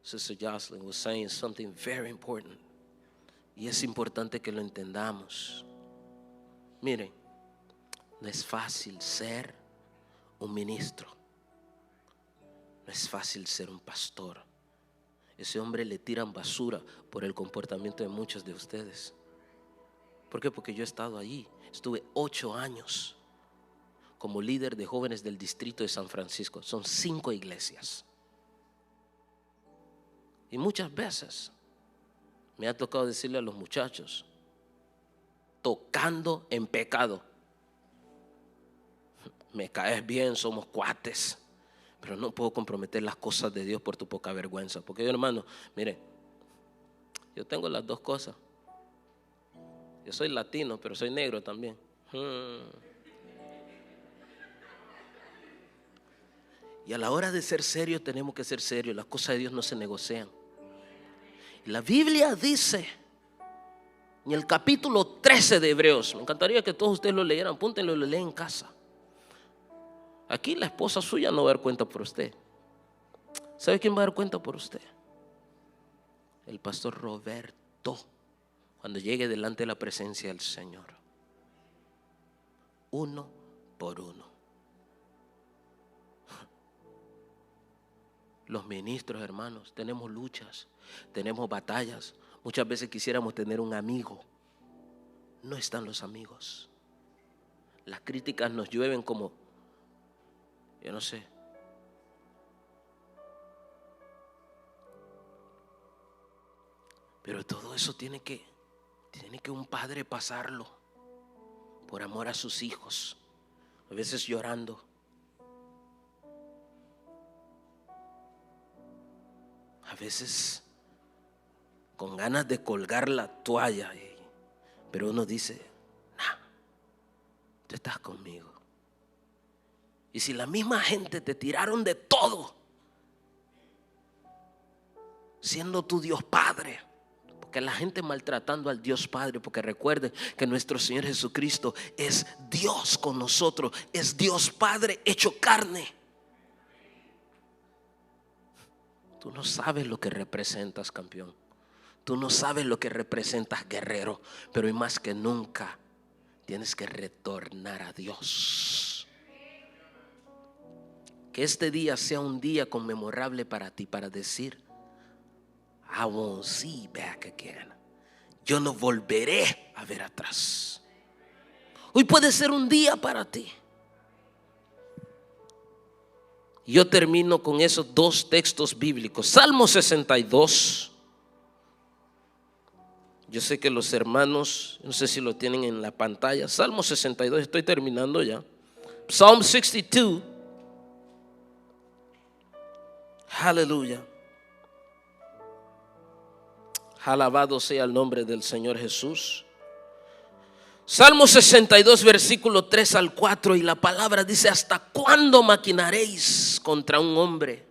Sister Jocelyn was saying something very important, y es importante que lo entendamos. Miren, no es fácil ser un ministro, no es fácil ser un pastor. Ese hombre le tiran basura por el comportamiento de muchos de ustedes. ¿Por qué? Porque yo he estado allí. Estuve 8 años como líder de jóvenes del distrito de San Francisco. Son 5 iglesias. Y muchas veces me ha tocado decirle a los muchachos, tocando en pecado. me caes bien, somos cuates, pero no puedo comprometer las cosas de Dios por tu poca vergüenza. Porque yo, hermano, mire, yo tengo las dos cosas. Yo soy latino, pero soy negro también. Y a la hora de ser serios tenemos que ser serios. Las cosas de Dios no se negocian. La Biblia dice en el capítulo 13 de Hebreos, me encantaría que todos ustedes lo leyeran, apúntenlo y lo leen en casa. Aquí la esposa suya no va a dar cuenta por usted. ¿Sabe quién va a dar cuenta por usted? El pastor Roberto, cuando llegue delante de la presencia del Señor. Uno por uno. Los ministros, hermanos, tenemos luchas, tenemos batallas. Muchas veces quisiéramos tener un amigo. No están los amigos. Las críticas nos llueven como, yo no sé. Pero todo eso tiene que un padre pasarlo por amor a sus hijos. A veces llorando. A veces con ganas de colgar la toalla, pero uno dice, nah, tú estás conmigo. Y si la misma gente te tiraron de todo, siendo tu Dios Padre, porque la gente maltratando al Dios Padre, porque recuerden que nuestro Señor Jesucristo es Dios con nosotros, es Dios Padre hecho carne. Tú no sabes lo que representas, campeón. Tú no sabes lo que representas, guerrero. Pero hoy más que nunca tienes que retornar a Dios. Que este día sea un día conmemorable para ti, para decir, I won't see back again. Yo no volveré a ver atrás. Hoy puede ser un día para ti. Yo termino con esos dos textos bíblicos. Salmo 62. Yo sé que los hermanos, no sé si lo tienen en la pantalla. Salmo 62, estoy terminando ya. Psalm 62. Aleluya. Alabado sea el nombre del Señor Jesús. Salmo 62, versículo 3 al 4. Y la palabra dice: ¿hasta cuándo maquinaréis contra un hombre,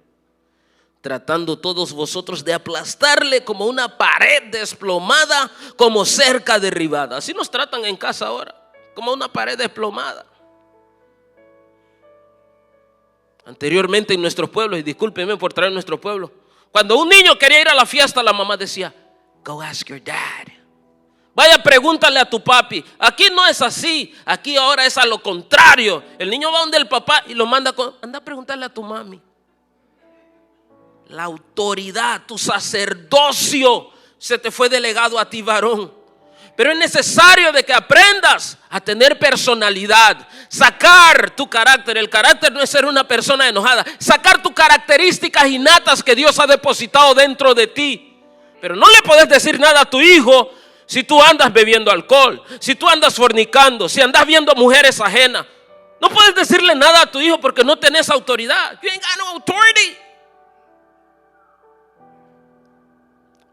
tratando todos vosotros de aplastarle como una pared desplomada, como cerca derribada? Así nos tratan en casa ahora, como una pared desplomada. Anteriormente en nuestros pueblos, y discúlpenme por traer nuestro pueblo, cuando un niño quería ir a la fiesta, la mamá decía: go ask your dad. Vaya, pregúntale a tu papi. Aquí no es así, aquí ahora es a lo contrario. El niño va donde el papá y lo manda anda a preguntarle a tu mami. La autoridad, tu sacerdocio se te fue delegado a ti, varón. Pero es necesario de que aprendas a tener personalidad, sacar tu carácter. El carácter no es ser una persona enojada, sacar tus características innatas que Dios ha depositado dentro de ti. Pero no le puedes decir nada a tu hijo si tú andas bebiendo alcohol, si tú andas fornicando, si andas viendo mujeres ajenas. No puedes decirle nada a tu hijo porque no tenés autoridad. You ain't got no authority.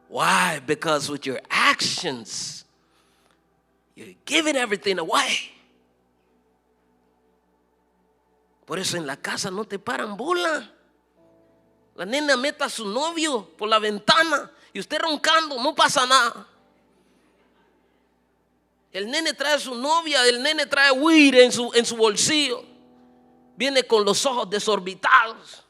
Why? Because with your actions, you're giving everything away. Por eso en la casa no te paran bola. La nena mete a su novio por la ventana y usted roncando, no pasa nada. El nene trae a su novia, el nene trae weed en su bolsillo. Viene con los ojos desorbitados.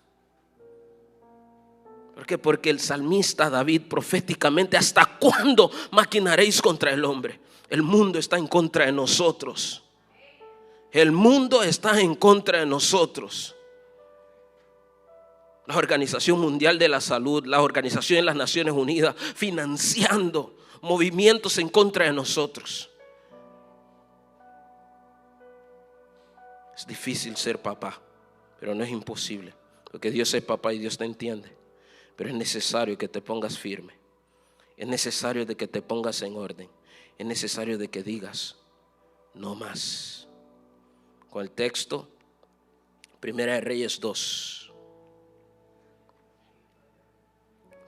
¿Por qué? Porque el salmista David proféticamente: ¿hasta cuándo maquinaréis contra el hombre? El mundo está en contra de nosotros. El mundo está en contra de nosotros. La Organización Mundial de la Salud, la Organización de las Naciones Unidas, financiando movimientos en contra de nosotros. Es difícil ser papá, pero no es imposible, porque Dios es papá y Dios te entiende. Pero es necesario que te pongas firme. Es necesario de que te pongas en orden. Es necesario de que digas: no más. Con el texto Primera de Reyes 2.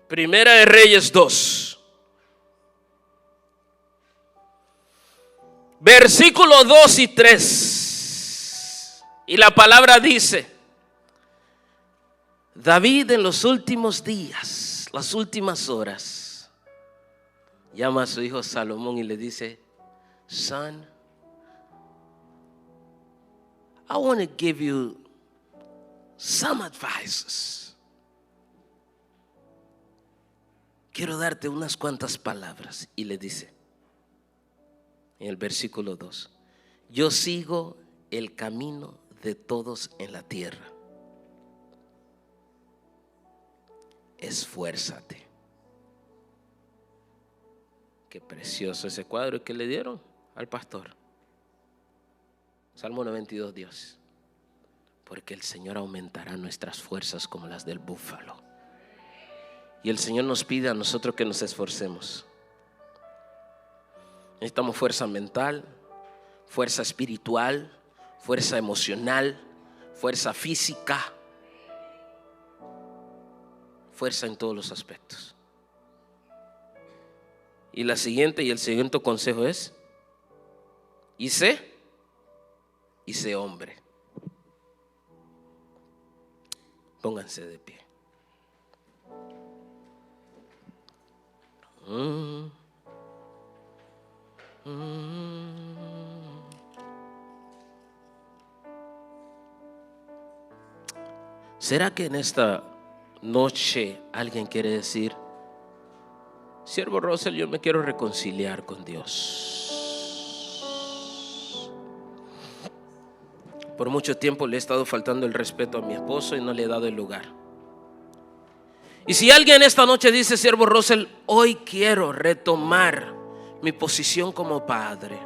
Primera de Reyes 2. Versículo 2 y 3. Y la palabra dice: David en los últimos días, las últimas horas, llama a su hijo Salomón y le dice: Son, I want to give you some advices. Quiero darte unas cuantas palabras. Y le dice en el versículo 2: Yo sigo el camino de todos en la tierra. Esfuérzate. Qué precioso ese cuadro que le dieron al pastor. Salmo 92, Dios. Porque el Señor aumentará nuestras fuerzas como las del búfalo. Y el Señor nos pide a nosotros que nos esforcemos. Necesitamos fuerza mental, fuerza espiritual, fuerza emocional, fuerza física, fuerza en todos los aspectos. Y el siguiente consejo es: y sé hombre. Pónganse de pie. ¿Será que en esta noche alguien quiere decir: Siervo Russell, yo me quiero reconciliar con Dios? Por mucho tiempo le he estado faltando el respeto a mi esposo y no le he dado el lugar. Y si alguien esta noche dice: Siervo Russell, hoy quiero retomar mi posición como padre.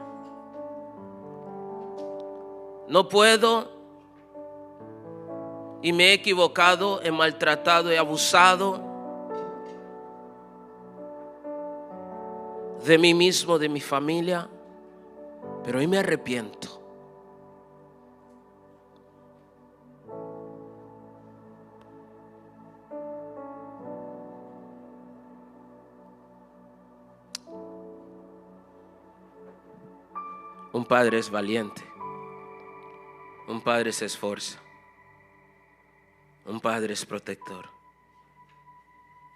No puedo y me he equivocado, he maltratado, he abusado de mí mismo, de mi familia, pero hoy me arrepiento. Un padre es valiente, un padre se esfuerza, un padre es protector,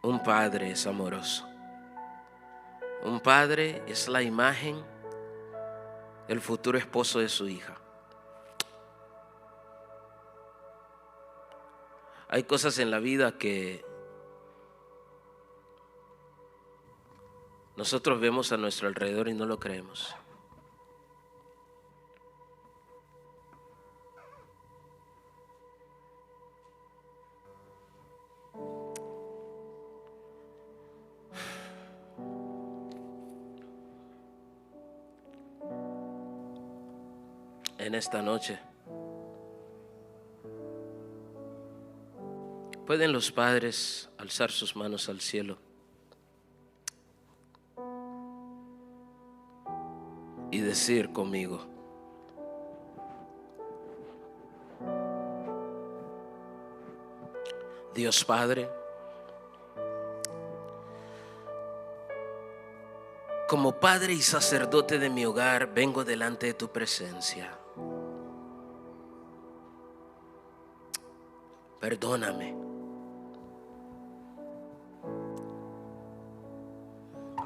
un padre es amoroso, un padre es la imagen del futuro esposo de su hija. Hay cosas en la vida que nosotros vemos a nuestro alrededor y no lo creemos. En esta noche, ¿pueden los padres alzar sus manos al cielo y decir conmigo: Dios Padre, como padre y sacerdote de mi hogar, vengo delante de tu presencia. Perdóname.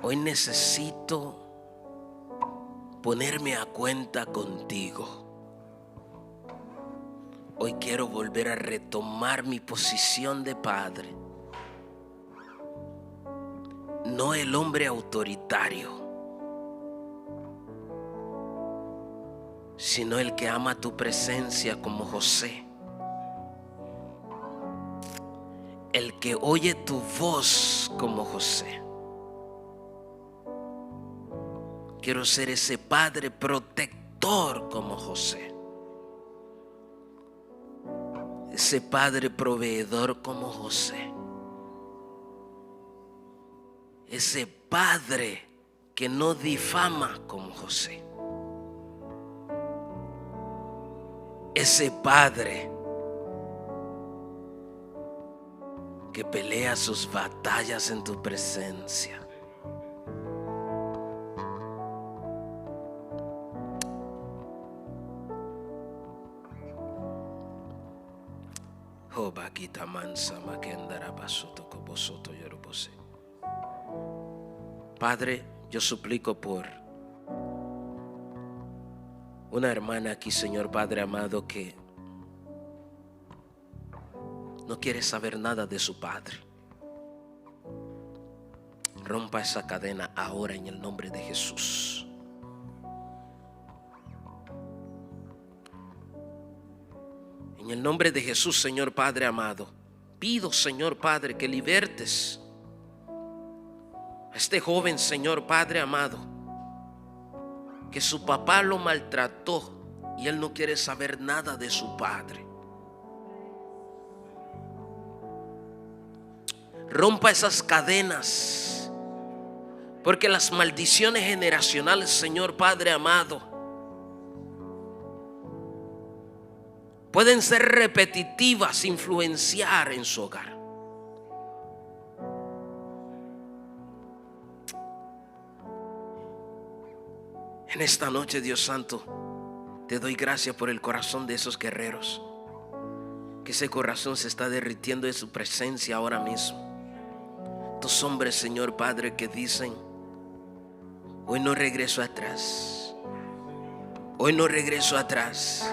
Hoy necesito ponerme a cuenta contigo. Hoy quiero volver a retomar mi posición de padre. No el hombre autoritario, sino el que ama tu presencia como José. El que oye tu voz como José. Quiero ser ese padre protector como José. Ese padre proveedor como José. Ese padre que no difama como José. Ese padre que pelea sus batallas en tu presencia. Padre, yo suplico por una hermana aquí, Señor Padre amado, que no quiere saber nada de su padre. Rompa esa cadena ahora en el nombre de Jesús. En el nombre de Jesús, Señor Padre amado, pido, Señor Padre, que libertes a este joven, Señor Padre amado, que su papá lo maltrató y él no quiere saber nada de su padre. Rompa esas cadenas, porque las maldiciones generacionales, Señor Padre amado, pueden ser repetitivas, influenciar en su hogar. En esta noche, Dios Santo, te doy gracias por el corazón de esos guerreros, que ese corazón se está derritiendo de su presencia ahora mismo. Estos hombres, Señor Padre, que dicen: hoy no regreso atrás, hoy no regreso atrás.